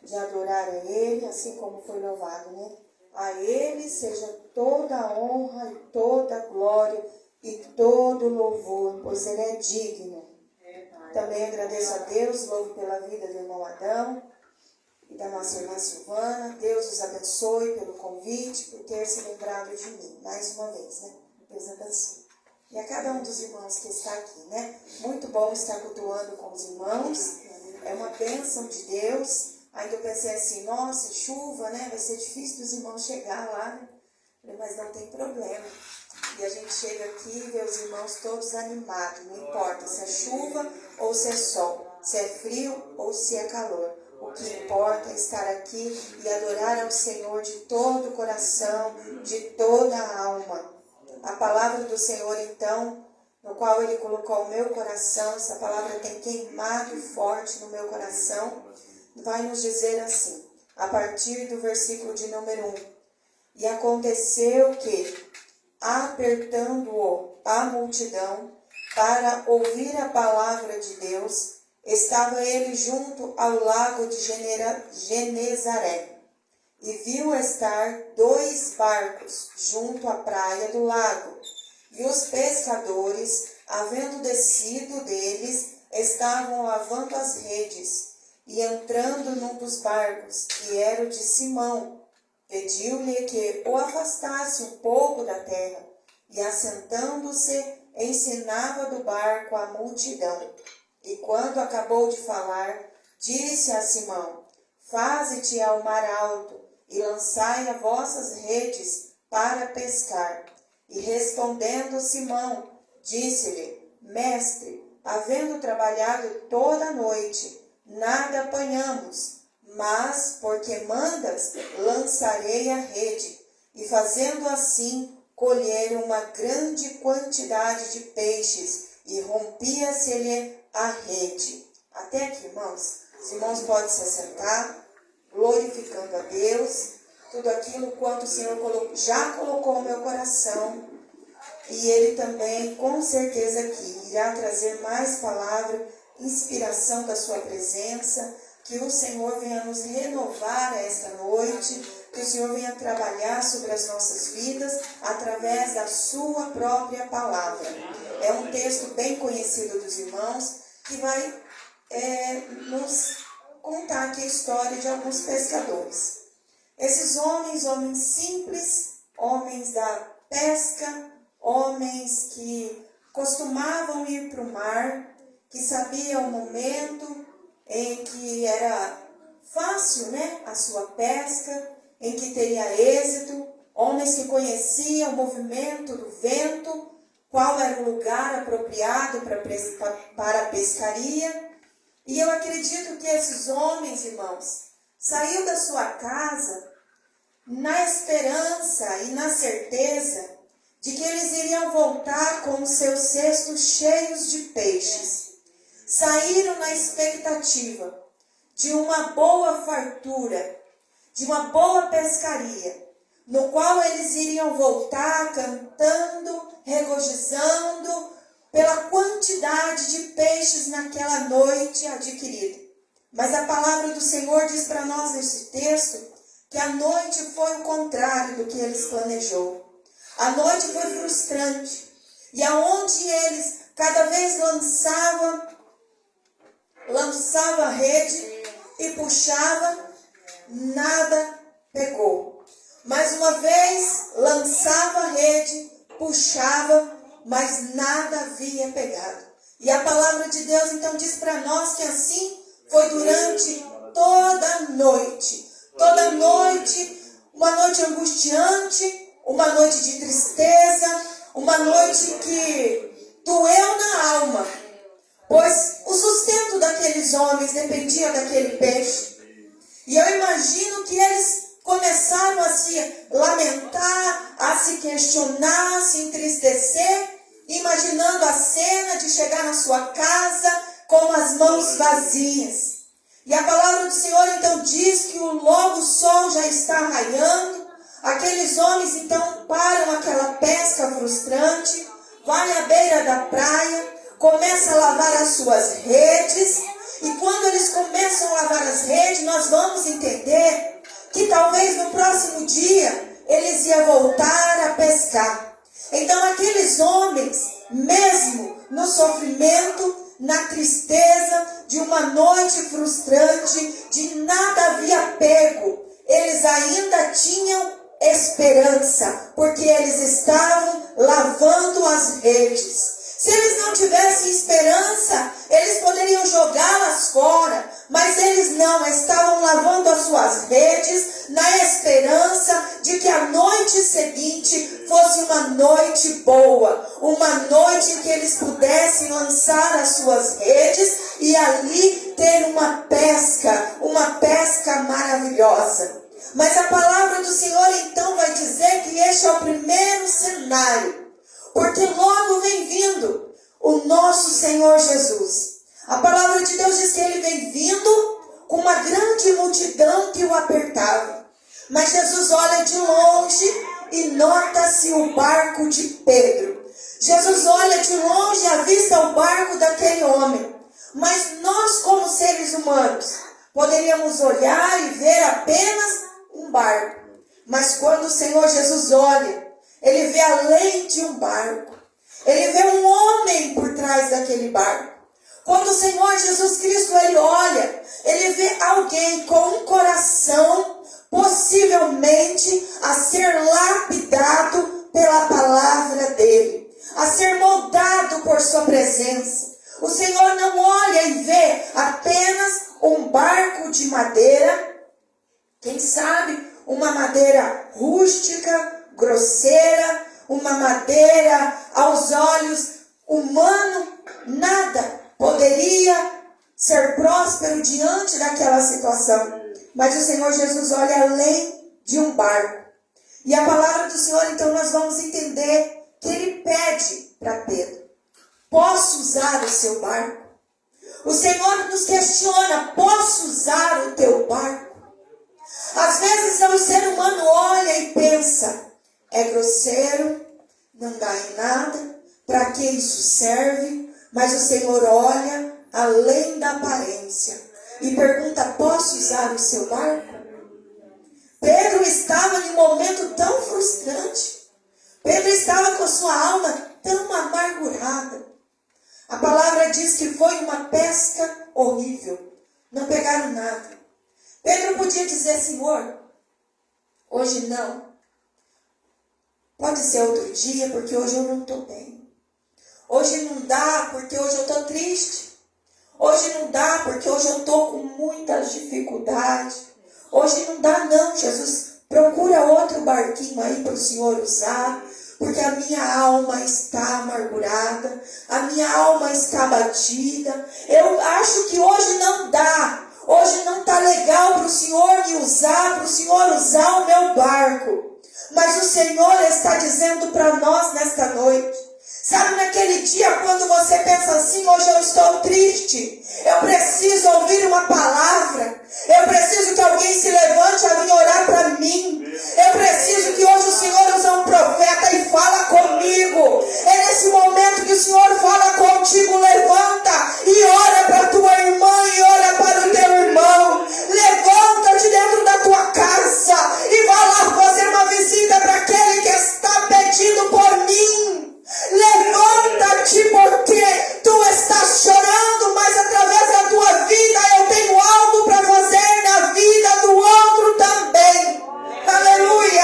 de adorar a Ele, assim como foi louvado, né? A Ele seja toda a honra e toda a glória e todo o louvor, pois Ele é digno. Também agradeço a Deus, louvo pela vida do irmão Adão e da nossa irmã Silvana. Deus os abençoe pelo convite, por ter se lembrado de mim, mais uma vez, né? Deus abençoe. E a cada um dos irmãos que está aqui, né? Muito bom estar cultuando com os irmãos, bênção de Deus. Ainda eu pensei assim, nossa, chuva, né? Vai ser difícil dos irmãos chegar lá, né? Mas não tem problema. E a gente chega aqui e vê os irmãos todos animados. Não importa se é chuva ou se é sol, se é frio ou se é calor. O que importa é estar aqui e adorar ao Senhor de todo o coração, de toda a alma. A palavra do Senhor, então, no qual Ele colocou o meu coração, essa palavra tem queimado forte no meu coração, vai nos dizer assim, a partir do versículo de número 1. E aconteceu que, apertando-o a multidão para ouvir a palavra de Deus, estava ele junto ao lago de Genezaré, e viu estar 2 barcos junto à praia do lago, e os pescadores, havendo descido deles, estavam lavando as redes, e entrando num dos barcos, que era o de Simão, pediu-lhe que o afastasse um pouco da terra, e assentando-se, ensinava do barco a multidão. E quando acabou de falar, disse a Simão, faze-te ao mar alto, e lançai as vossas redes para pescar. E respondendo Simão, disse-lhe, mestre, havendo trabalhado toda a noite, nada apanhamos, mas, porque mandas, lançarei a rede. E fazendo assim, colheram uma grande quantidade de peixes, e rompia-se-lhe a rede. Até aqui, irmãos. Os irmãos podem se assentar, glorificando a Deus, tudo aquilo quanto o Senhor já colocou no meu coração. E Ele também, com certeza aqui, irá trazer mais palavra, inspiração da sua presença, que o Senhor venha nos renovar esta noite, que o Senhor venha trabalhar sobre as nossas vidas através da sua própria palavra. É um texto bem conhecido dos irmãos, que vai nos contar aqui a história de alguns pescadores. Esses homens simples, homens da pesca, homens que costumavam ir para o mar, que sabiam o momento em que era fácil, né, a sua pesca, em que teria êxito, homens que conheciam o movimento do vento, qual era o lugar apropriado para a pescaria. E eu acredito que esses homens, irmãos, saíram da sua casa na esperança e na certeza de que eles iriam voltar com os seus cestos cheios de peixes. Saíram na expectativa de uma boa fartura, de uma boa pescaria, no qual eles iriam voltar cantando, regozijando pela quantidade de peixes naquela noite adquirida. Mas a palavra do Senhor diz para nós nesse texto que a noite foi o contrário do que eles planejou. A noite foi frustrante. E aonde eles cada vez lançava a rede e puxava, nada pegou. Mais uma vez, lançava a rede, puxava, mas nada havia pegado. E a palavra de Deus então diz para nós que assim foi durante toda a noite. Toda a noite, uma noite angustiante, uma noite de tristeza, uma noite que doeu na alma, pois o sustento daqueles homens dependia daquele peixe. E eu imagino que eles começaram a se lamentar, a se questionar, a se entristecer, imaginando a cena de chegar na sua casa com as mãos vazias. E a palavra do Senhor então diz que logo o sol já está raiando. Aqueles homens então param aquela pesca frustrante, vai à beira da praia, começam a lavar as suas redes. E quando eles começam a lavar as redes, nós vamos entender que talvez no próximo dia eles iam voltar a pescar. Então aqueles homens, mesmo no sofrimento, na tristeza de uma noite frustrante, de nada havia pego, eles ainda tinham esperança, porque eles estavam lavando as redes. Se eles não tivessem esperança, eles poderiam jogá-las fora, mas lavando as suas redes, na esperança de que a noite seguinte fosse uma noite boa, uma noite em que eles pudessem lançar as suas redes e ali ter uma pesca maravilhosa. Mas a palavra do Senhor então vai dizer que este é o primeiro cenário, porque logo vem vindo o nosso Senhor Jesus. A palavra de Deus diz que ele vem vindo com uma grande multidão que o apertava. Mas Jesus olha de longe e nota-se o barco de Pedro. Jesus olha de longe e avista o barco daquele homem. Mas nós, como seres humanos, poderíamos olhar e ver apenas um barco. Mas quando o Senhor Jesus olha, ele vê além de um barco. Ele vê um homem por trás daquele barco. Quando o Senhor Jesus Cristo, ele olha, ele vê alguém com um coração possivelmente a ser lapidado pela palavra dele, a ser moldado por sua presença. O Senhor não olha e vê apenas um barco de madeira, quem sabe uma madeira rústica, grosseira, uma madeira aos olhos humanos, nada poderia ser próspero diante daquela situação. Mas o Senhor Jesus olha além de um barco. E a palavra do Senhor, então, nós vamos entender que ele pede para Pedro: posso usar o seu barco? O Senhor nos questiona: posso usar o teu barco? Às vezes o ser humano olha e pensa: é grosseiro, não dá em nada, para que isso serve? Mas o Senhor olha além da aparência e pergunta: posso usar o seu barco? Pedro estava em um momento tão frustrante. Pedro estava com a sua alma tão amargurada. A palavra diz que foi uma pesca horrível. Não pegaram nada. Pedro podia dizer: Senhor, hoje não. Pode ser outro dia, porque hoje eu não estou bem. Hoje não dá, porque hoje eu estou triste. Hoje não dá, porque hoje eu estou com muitas dificuldades. Hoje não dá não, Jesus. Procura outro barquinho aí para o Senhor usar, porque a minha alma está amargurada, a minha alma está abatida. Eu acho que hoje não dá. Hoje não está legal para o Senhor me usar, para o Senhor usar o meu barco. Mas o Senhor está dizendo para nós nesta noite. Sabe, naquele dia quando você pensa assim: hoje eu estou triste, eu preciso ouvir uma palavra, eu preciso que alguém se levante a vir orar para mim, eu preciso que hoje o Senhor use um profeta e fala comigo. É nesse momento que o Senhor fala contigo: levanta e ora para a tua irmã e ora para o teu irmão. Levanta-te dentro da tua casa e vá lá fazer uma visita para aquele que está pedindo por mim. Levanta-te, porque tu estás chorando, mas através da tua vida eu tenho algo para fazer na vida do outro também. Aleluia!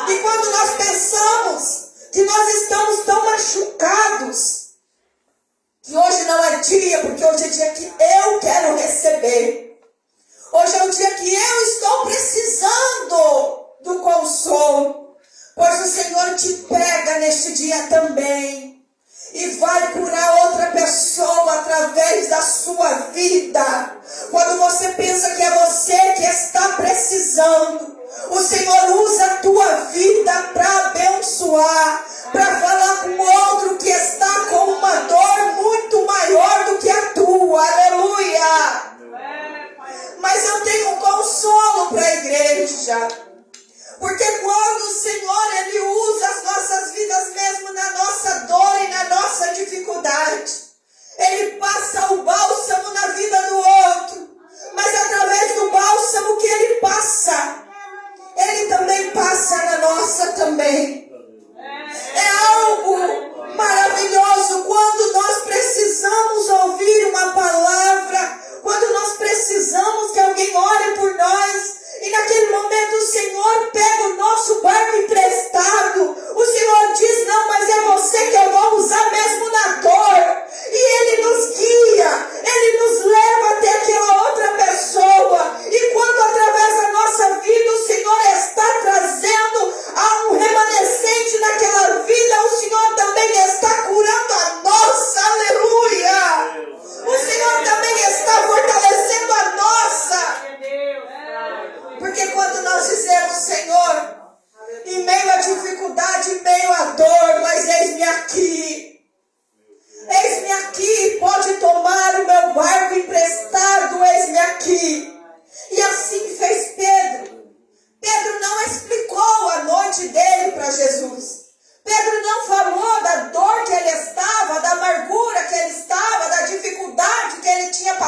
E quando nós pensamos que nós estamos tão machucados, que hoje não é dia, porque hoje é dia que eu quero receber. Hoje é o dia que eu estou precisando do consolo. Pois o Senhor te pega neste dia também e vai curar outra pessoa através da sua vida. Quando você pensa que é você que está precisando, o Senhor usa a tua vida para abençoar, para falar com outro que está com uma dor muito maior do que a tua. Aleluia! Mas eu tenho um consolo para a igreja. Porque quando o Senhor, Ele usa as nossas vidas mesmo na nossa dor e na nossa dificuldade, Ele passa o bálsamo na vida do outro, mas através do bálsamo que Ele passa, Ele também passa na nossa também. É algo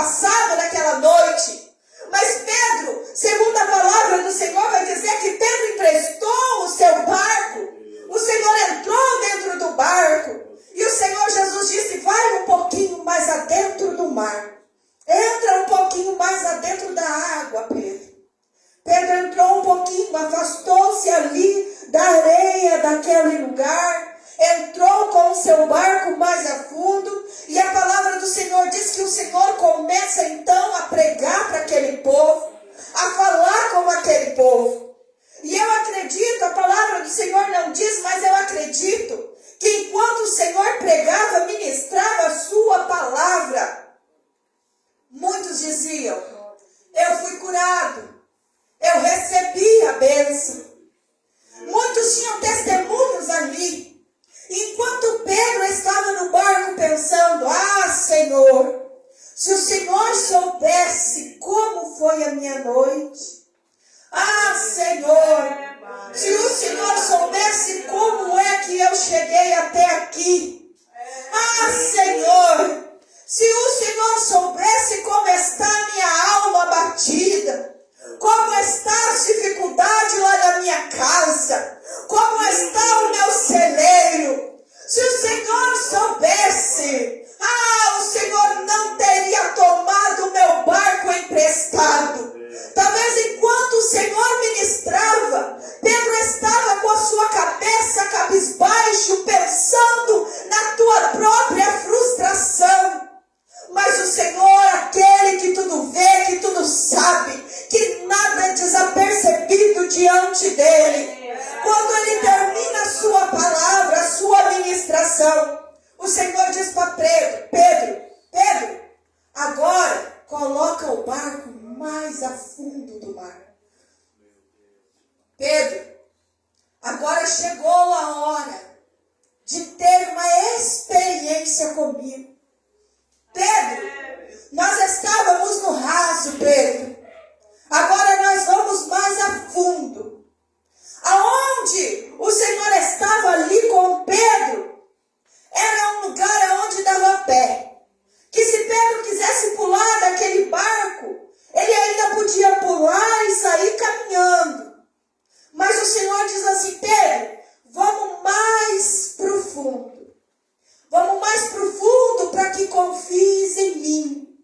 passado naquela noite. Mas Pedro, segundo a palavra do Senhor, vai dizer que Pedro emprestou o seu barco. O Senhor entrou dentro do barco. E o Senhor Jesus disse, vai um pouquinho mais adentro do mar. Entra um pouquinho mais adentro da água, Pedro. Pedro entrou um pouquinho, afastou-se ali da areia daquele lugar. Entrou com o seu barco mais a fundo. E a palavra do Senhor diz que o Senhor começa então a pregar para aquele povo. A falar com aquele povo. E eu acredito, a palavra do Senhor não diz, mas eu acredito que enquanto o Senhor pregava, ministrava a sua palavra, muitos diziam, eu fui curado, eu recebi a bênção. Muitos tinham testemunhos ali. Enquanto Pedro estava no barco pensando, Senhor, se o Senhor soubesse como foi a minha noite. Senhor, se o Senhor soubesse como é que eu cheguei até aqui. Senhor, se o Senhor soubesse como está a minha alma abatida, como está as dificuldades lá na minha casa, como está o meu celeiro. Se o Senhor soubesse, o Senhor não teria tomado o meu barco emprestado. Talvez enquanto o Senhor ministrava, Pedro estava com a sua cabeça cabisbaixo, pensando na tua própria frustração. Mas o Senhor, aquele que tudo vê, que tudo sabe, que nada é desapercebido diante dele. Quando ele termina a sua palavra, a sua ministração, o Senhor diz para Pedro, agora coloca o barco mais a fundo do mar. Pedro, agora chegou a hora de ter uma experiência comigo. Pedro, nós estávamos no raso, Pedro. Agora nós vamos mais a fundo. Aonde o Senhor estava ali com Pedro, era um lugar onde dava pé. Que se Pedro quisesse pular daquele barco, ele ainda podia pular e sair caminhando. Mas o Senhor diz assim, Pedro, vamos mais profundo. Vamos mais profundo para que confies em mim.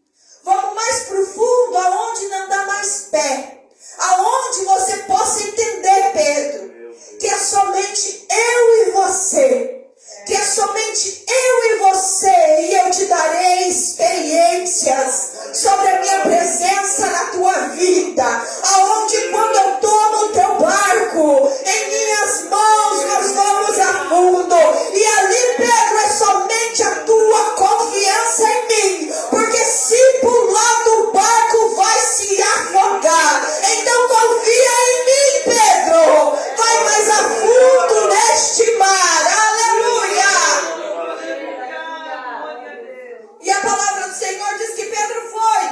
Vamos mais profundo aonde não dá mais pé. Aonde você possa entender, Pedro, que é somente eu e você. Que é somente eu e você, e eu te darei experiências sobre a minha presença na tua vida, aonde quando eu tomo o teu barco, em minhas mãos nós vamos a fundo, e ali, Pedro, é somente a tua confiança em mim, porque se pular do barco vai se afogar, então confia em mim, Pedro, vai mais a fundo neste mar, aleluia. E a palavra do Senhor diz que Pedro foi.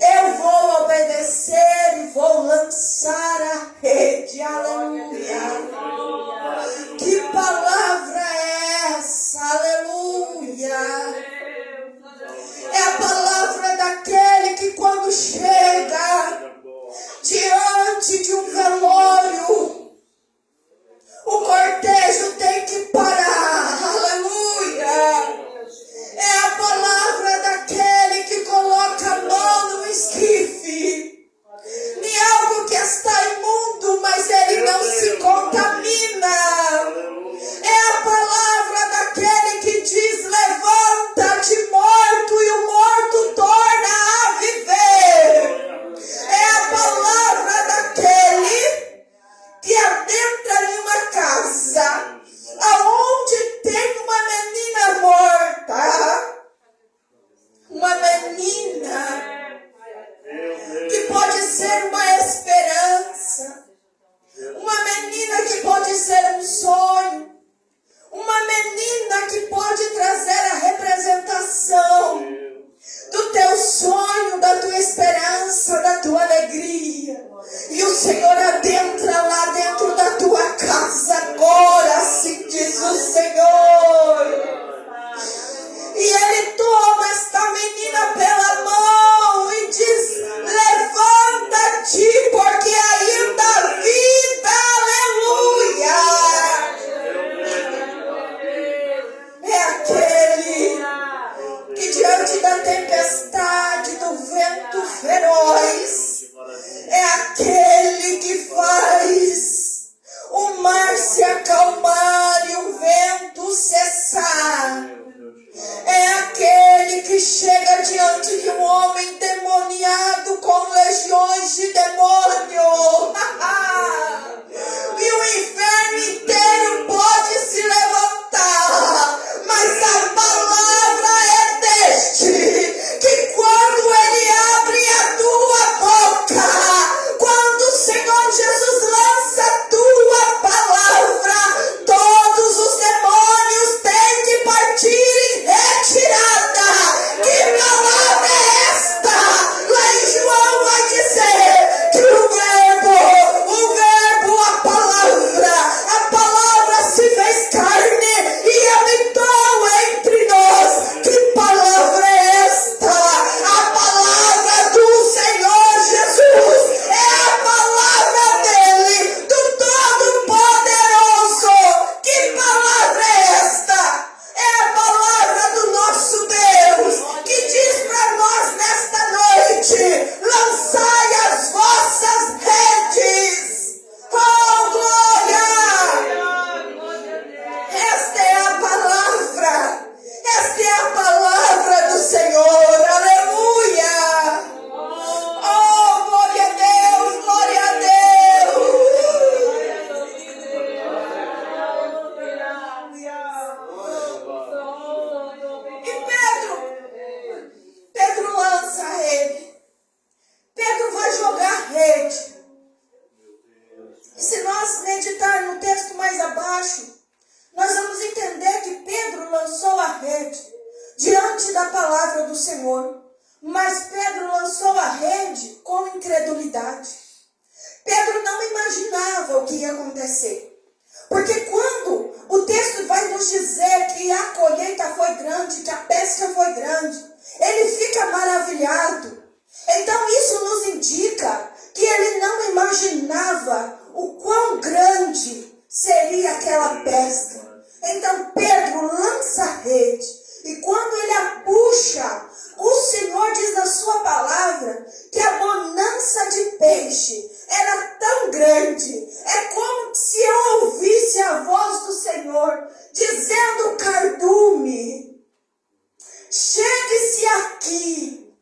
Eu vou obedecer e vou lançar a rede. Aleluia. Que palavra é essa? Aleluia. É a palavra daquele que quando chega diante de um velório, o cortejo tem que parar. Aleluia. É a palavra daquele que coloca a mão no esquife em algo que está imundo, mas ele não se contamina. É a palavra daquele que diz: levanta-te, morto, e o morto torna a viver. É a palavra daquele que adentra em uma casa aonde tem uma menina morta, uma menina que pode ser uma esperança, uma menina que pode ser um sonho, uma menina que pode trazer a representação do teu sonho, da tua esperança, da tua alegria. E o Senhor adentra lá dentro da tua casa agora, assim diz o Senhor. E Ele toma esta menina pela mão e diz: levanta-te, porque ainda há vida. Aleluia. É aquele que diante da tempestade, do vento feroz, é aquele que faz o mar se acalmar e o vento cessar. É aquele que chega diante de um homem demoniado com legiões de demônio. E o inferno inteiro pode se levantar, mas a palavra é deste, que quando ele abre a tua boca, quando o Senhor Jesus lança a tua palavra, todos os demônios têm que partir em retirada. Que palavra é esta? Lá em João vai dizer que o verbo, a palavra se fez carne e habitou entre nós. Que palavra é esta? A palavra do Senhor Jesus, é a palavra dele, do Todo-Poderoso. Que palavra é esta? É a palavra do nosso Deus, que diz para nós nesta noite: lançai as vossas redes. Oh, glória! Esta é a palavra. Esta é a palavra do Senhor. Aleluia! Oh, glória a Deus! Glória a Deus! E Pedro lança a rede. Pedro vai jogar a rede. E se nós meditar no texto mais abaixo, nós vamos entender que Pedro lançou a rede diante da palavra do Senhor. Mas Pedro lançou a rede com incredulidade. Pedro não imaginava o que ia acontecer. Porque quando o texto vai nos dizer que a colheita foi grande, que a pesca foi grande, ele fica maravilhado. Então isso nos indica que ele não imaginava o quão grande seria aquela pesca. Então Pedro lança a rede, e quando ele a puxa, o Senhor diz na sua palavra que a bonança de peixe era tão grande. É como se eu ouvisse a voz do Senhor dizendo: cardume, chegue-se aqui.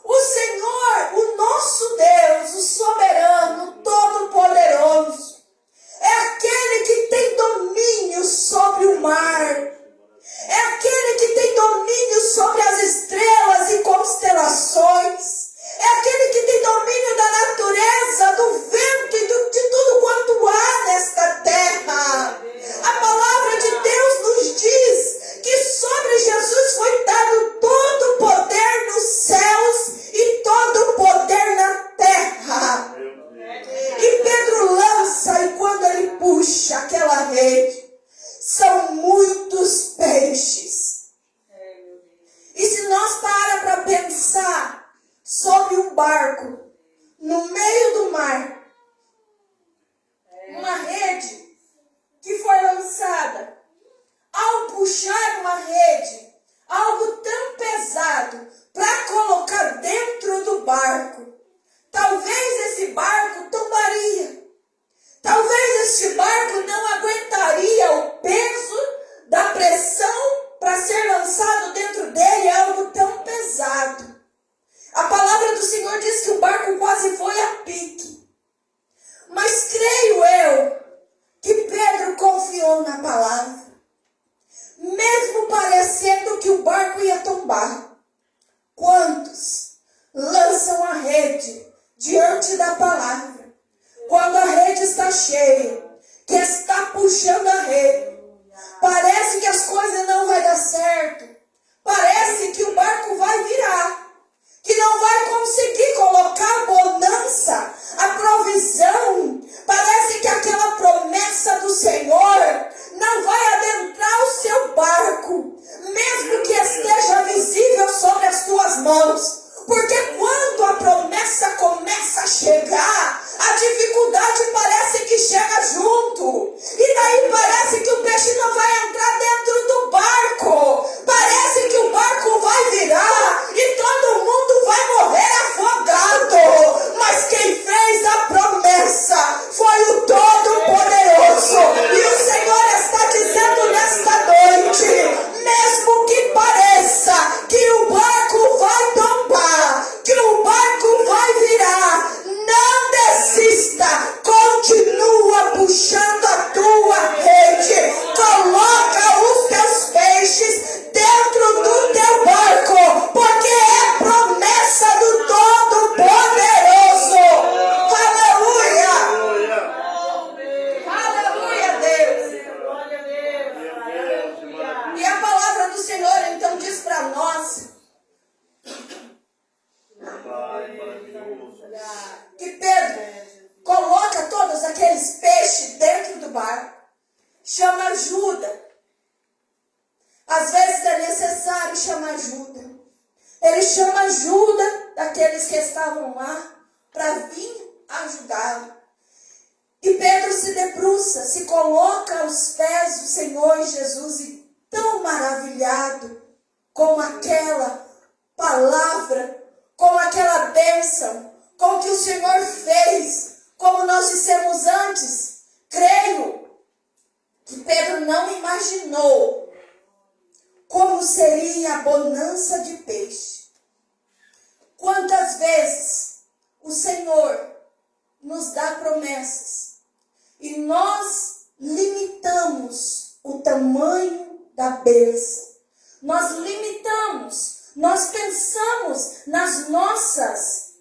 O Senhor, o nosso Deus, o soberano, todo-poderoso, é aquele que tem domínio sobre o mar. É aquele que tem domínio sobre as estrelas e constelações. É aquele que tem domínio da natureza, do vento e de tudo quanto há nesta terra. A palavra de Deus nos diz que sobre Jesus foi dado todo o poder um barco no meio do mar. Uma rede que foi lançada. Ao puxar uma rede, algo tão pesado para colocar dentro do barco, talvez esse barco tombaria. Talvez este barco não aguentaria o peso da pressão para ser lançado dentro dele, algo tão pesado. A palavra do Senhor diz que o barco quase foi a pique. Mas creio eu que Pedro confiou na palavra. Mesmo parecendo que o barco ia tombar. Quantos lançam a rede diante da palavra? Quando a rede está cheia, que está puxando a rede, parece que as coisas não vão dar certo. Parece que o barco vai virar, que não vai conseguir colocar a bonança, a provisão. Parece que aquela promessa do Senhor não vai adentrar o seu barco, mesmo que esteja visível sobre as tuas mãos. Porque quando a promessa começa a chegar, a dificuldade parece que chega junto. E daí parece que o peixe não vai entrar dentro do barco. Parece que o barco vai virar e todo mundo vai morrer afogado. Mas quem fez a promessa foi o Todo-Poderoso. E o Senhor está dizendo nesta noite, mesmo que pareça que o barco vai tombar, que o barco vai virar, não desista, continua puxando a tua rede, coloca os teus peixes dentro do teu barco, porque é promessa do Todo-Poderoso. Aleluia! Aleluia, Deus! E a palavra do Senhor então diz para nós que Pedro coloca todos aqueles peixes dentro do barco, chama ajuda. Às vezes é necessário chamar ajuda. Ele chama ajuda daqueles que estavam lá para vir ajudá-lo. E Pedro se debruça, se coloca aos pés do Senhor Jesus e tão maravilhado com aquela palavra, com aquela bênção, com o que o Senhor fez, como nós dissemos antes. Creio que Pedro não imaginou como seria a bonança de peixe. Quantas vezes o Senhor nos dá promessas e nós limitamos o tamanho da bênção. Nós limitamos, nós pensamos nas nossas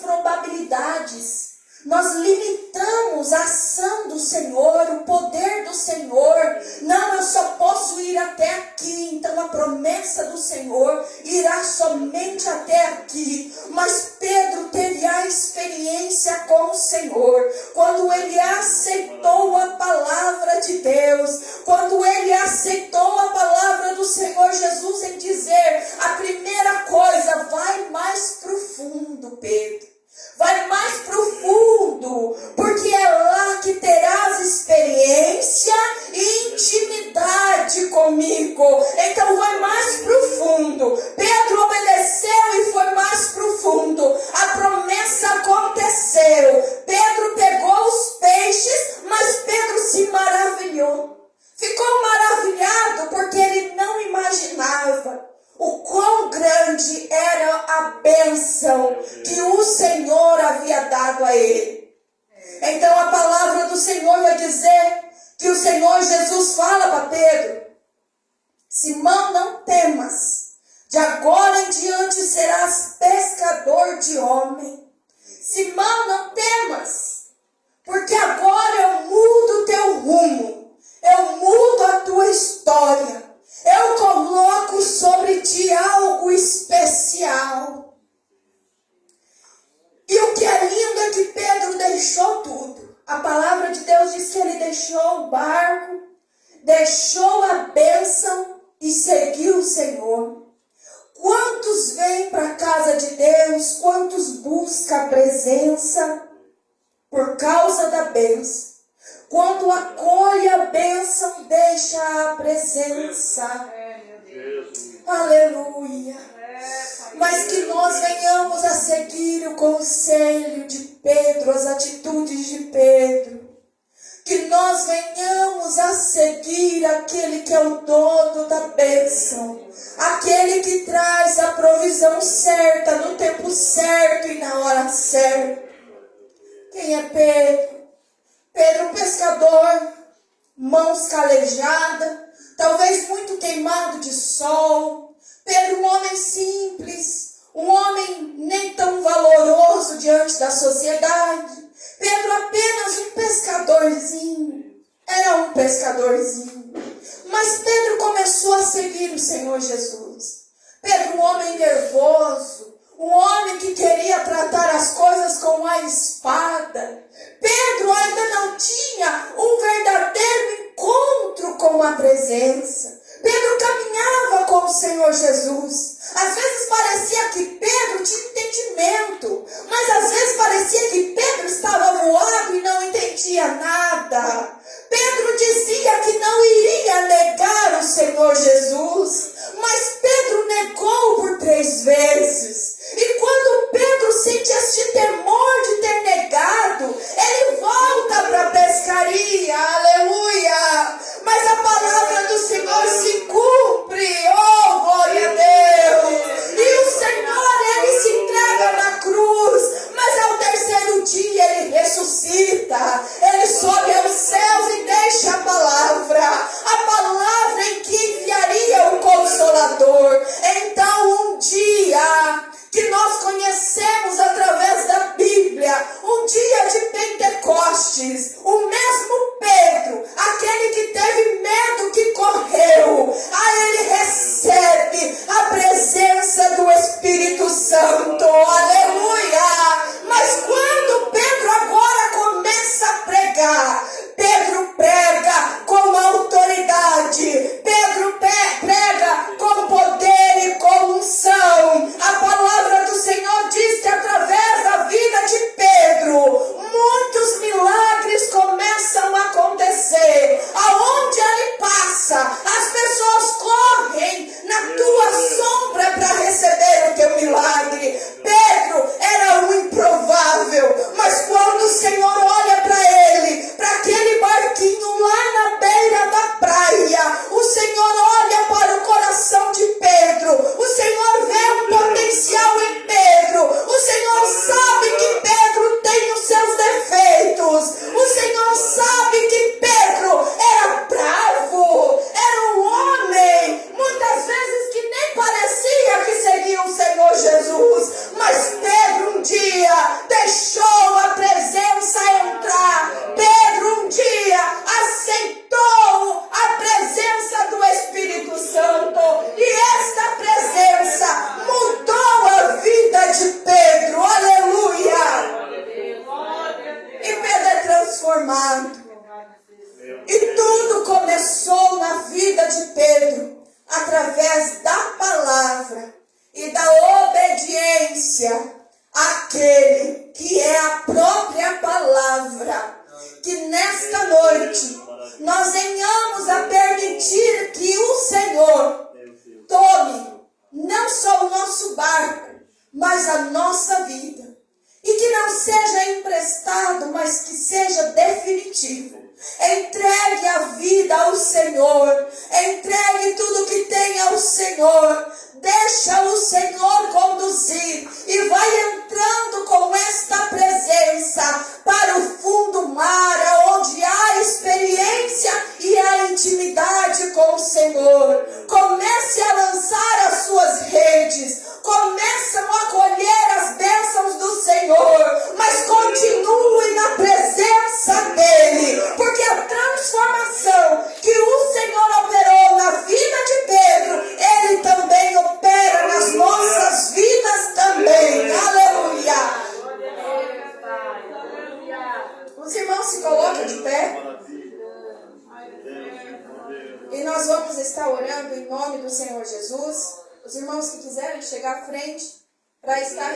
probabilidades. Nós limitamos a ação do Senhor, o poder do Senhor. Não, eu só posso ir até aqui. Então a promessa do Senhor irá somente até aqui. Mas Pedro teve a experiência com o Senhor. Quando ele aceitou a palavra de Deus. Quando ele aceitou a palavra do Senhor Jesus em dizer, a primeira coisa, vai mais profundo, Pedro. Vai mais profundo, porque é lá que terás experiência e intimidade comigo. Então vai mais profundo. Pedro obedeceu e foi mais profundo. A promessa aconteceu. Pedro pegou os peixes, mas Pedro se maravilhou. Ficou maravilhado porque ele não imaginava o quão grande era a bênção que o Senhor havia dado a ele. Então a palavra do Senhor vai dizer que o Senhor Jesus fala para Pedro: Simão, não temas, de agora em diante serás pescador de homem. Simão, não temas, porque agora eu mudo o teu rumo, eu mudo a tua história. Eu coloco sobre ti algo especial. E o que é lindo é que Pedro deixou tudo. A palavra de Deus diz que ele deixou o barco, deixou a bênção e seguiu o Senhor. Quantos vêm para a casa de Deus busca a presença por causa da bênção. Quando acolhe a bênção, deixa a presença. Aleluia. Mas que nós venhamos a seguir o conselho de Pedro, as atitudes de Pedro. Que nós venhamos a seguir aquele que é o dono da bênção. Aquele que traz a provisão certa, no tempo certo e na hora certa. Quem é Pedro? Pedro, pescador, mãos calejadas, talvez muito queimado de sol. Pedro, um homem simples, um homem nem tão valoroso diante da sociedade. Pedro, apenas um pescadorzinho. Era um pescadorzinho. Mas Pedro começou a seguir o Senhor Jesus. Pedro, um homem nervoso, um homem que queria tratar as coisas com a espada. Pedro ainda não tinha um verdadeiro encontro com a presença. Pedro caminhava com o Senhor Jesus. Às vezes parecia que Pedro tinha entendimento, mas às vezes parecia que Pedro estava voado e não entendia nada. Pedro dizia que não iria negar o Senhor Jesus, mas Pedro negou por 3 vezes. E quando Pedro sente este temor de ter negado, ele volta para a pescaria, aleluia. Mas a palavra do Senhor se cumpre, oh glória a Deus. E o Senhor, ele se entrega na cruz, mas ao 3º dia ele ressuscita. Ele sobe aos céus e deixa a palavra em que enviaria o Consolador. Então um dia que nós conhecemos através da Bíblia, um dia de Pentecostes, o mesmo Pedro, aquele que teve medo, que correu, ele recebe a presença do Espírito Santo, aleluia. Mas quando Pedro agora começa a pregar, Pedro prega com autoridade, Pedro prega com poder e com unção. A palavra do Senhor diz que através da vida de Pedro, muitos milagres começam a acontecer. Aonde ele passa, as pessoas correm na tua sombra para receber o teu milagre. Pedro era um improvável, mas quando o Senhor olha para ele, para aquele barquinho lá na beira da praia, o Senhor olha para o coração de Pedro, o Senhor vê um potencial em Pedro, o Senhor sabe que Pedro tem os seus defeitos, o Senhor sabe que Pedro era bravo, era um homem, muitas vezes que nem parecia que seguia o Senhor Jesus, mas Pedro um dia deixou a presença entrar. Pedro um dia aceitou a presença do Espírito Santo, e esta presença mudou a vida de Pedro, aleluia. E Pedro é transformado. E tudo começou na vida de Pedro através da palavra e da obediência àquele que é a própria palavra. Que nesta noite nós venhamos a permitir que o Senhor tome não só o nosso barco, mas a nossa vida. E que não seja emprestado, mas que seja definitivo. Entregue a vida ao Senhor, entregue tudo que tem ao Senhor, deixa o Senhor conduzir e vai entrando com esta presença para o fundo mar, onde há experiência e a intimidade com o Senhor. Comece a lançar as suas redes, começam a colher as bênçãos do Senhor, mas continue na presença dEle, porque a transformação que o Senhor operou na vida de Pedro, Ele também opera nas nossas vidas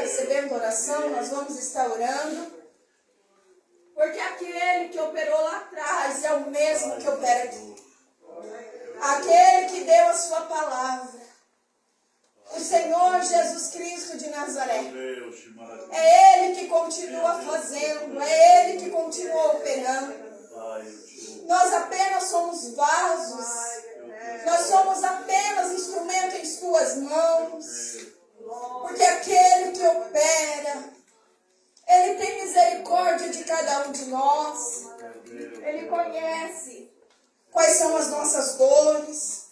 recebendo oração, nós vamos estar orando. Porque aquele que operou lá atrás é o mesmo que opera aqui. Aquele que deu a sua palavra. O Senhor Jesus Cristo de Nazaré. É Ele que continua fazendo. É Ele que continua operando. Nós apenas somos vasos. Nós somos apenas instrumento em suas mãos. Porque aquele que opera, Ele tem misericórdia de cada um de nós. Ele conhece quais são as nossas dores.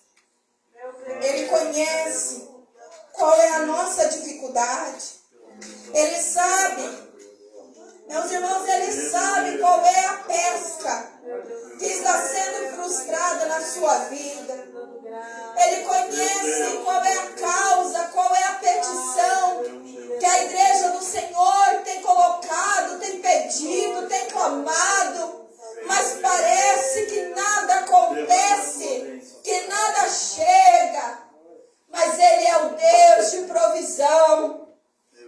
Ele conhece qual é a nossa dificuldade. Ele sabe, meus irmãos, Ele sabe qual é a pesca que está sendo frustrada na sua vida. Ele conhece qual é a causa, qual é a petição que a igreja do Senhor tem colocado, tem pedido, tem clamado, mas parece que nada acontece, que nada chega. Mas Ele é o Deus de provisão.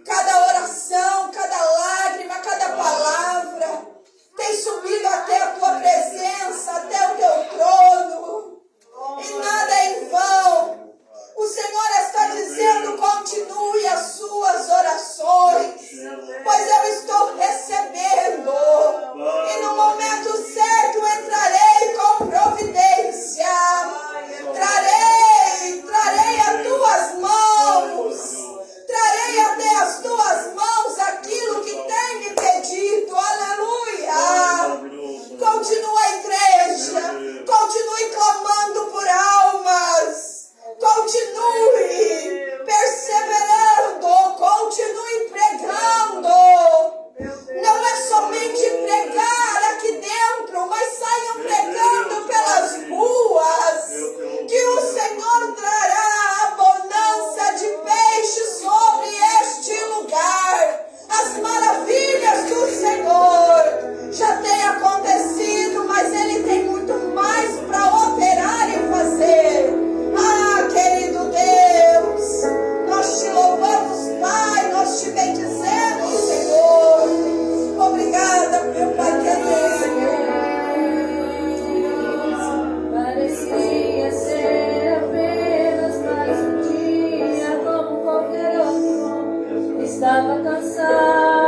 Cada oração, cada lágrima, cada palavra tem subido até a tua presença, até o teu trono. E nada é em vão. O Senhor está dizendo: continue as suas orações, pois eu estou recebendo. E no momento certo entrarei com providência. Trarei as tuas mãos. Trarei até as tuas mãos aquilo que tem me pedido. Aleluia. Continua a igreja. Continue clamando por almas. Continue perseverando, continue pregando. Não é somente pregar aqui dentro, mas saiam pregando pelas ruas. Que o Senhor trará abundância de peixe sobre este lugar. As maravilhas do Senhor já têm acontecido, mas Ele tem muito mais para operar e fazer. Ah, querido Deus, nós te louvamos, Pai, nós te bendizemos, Senhor. Obrigada, meu Pai querido. Parecia ser apenas mais um dia como qualquer outro. Estava cansado.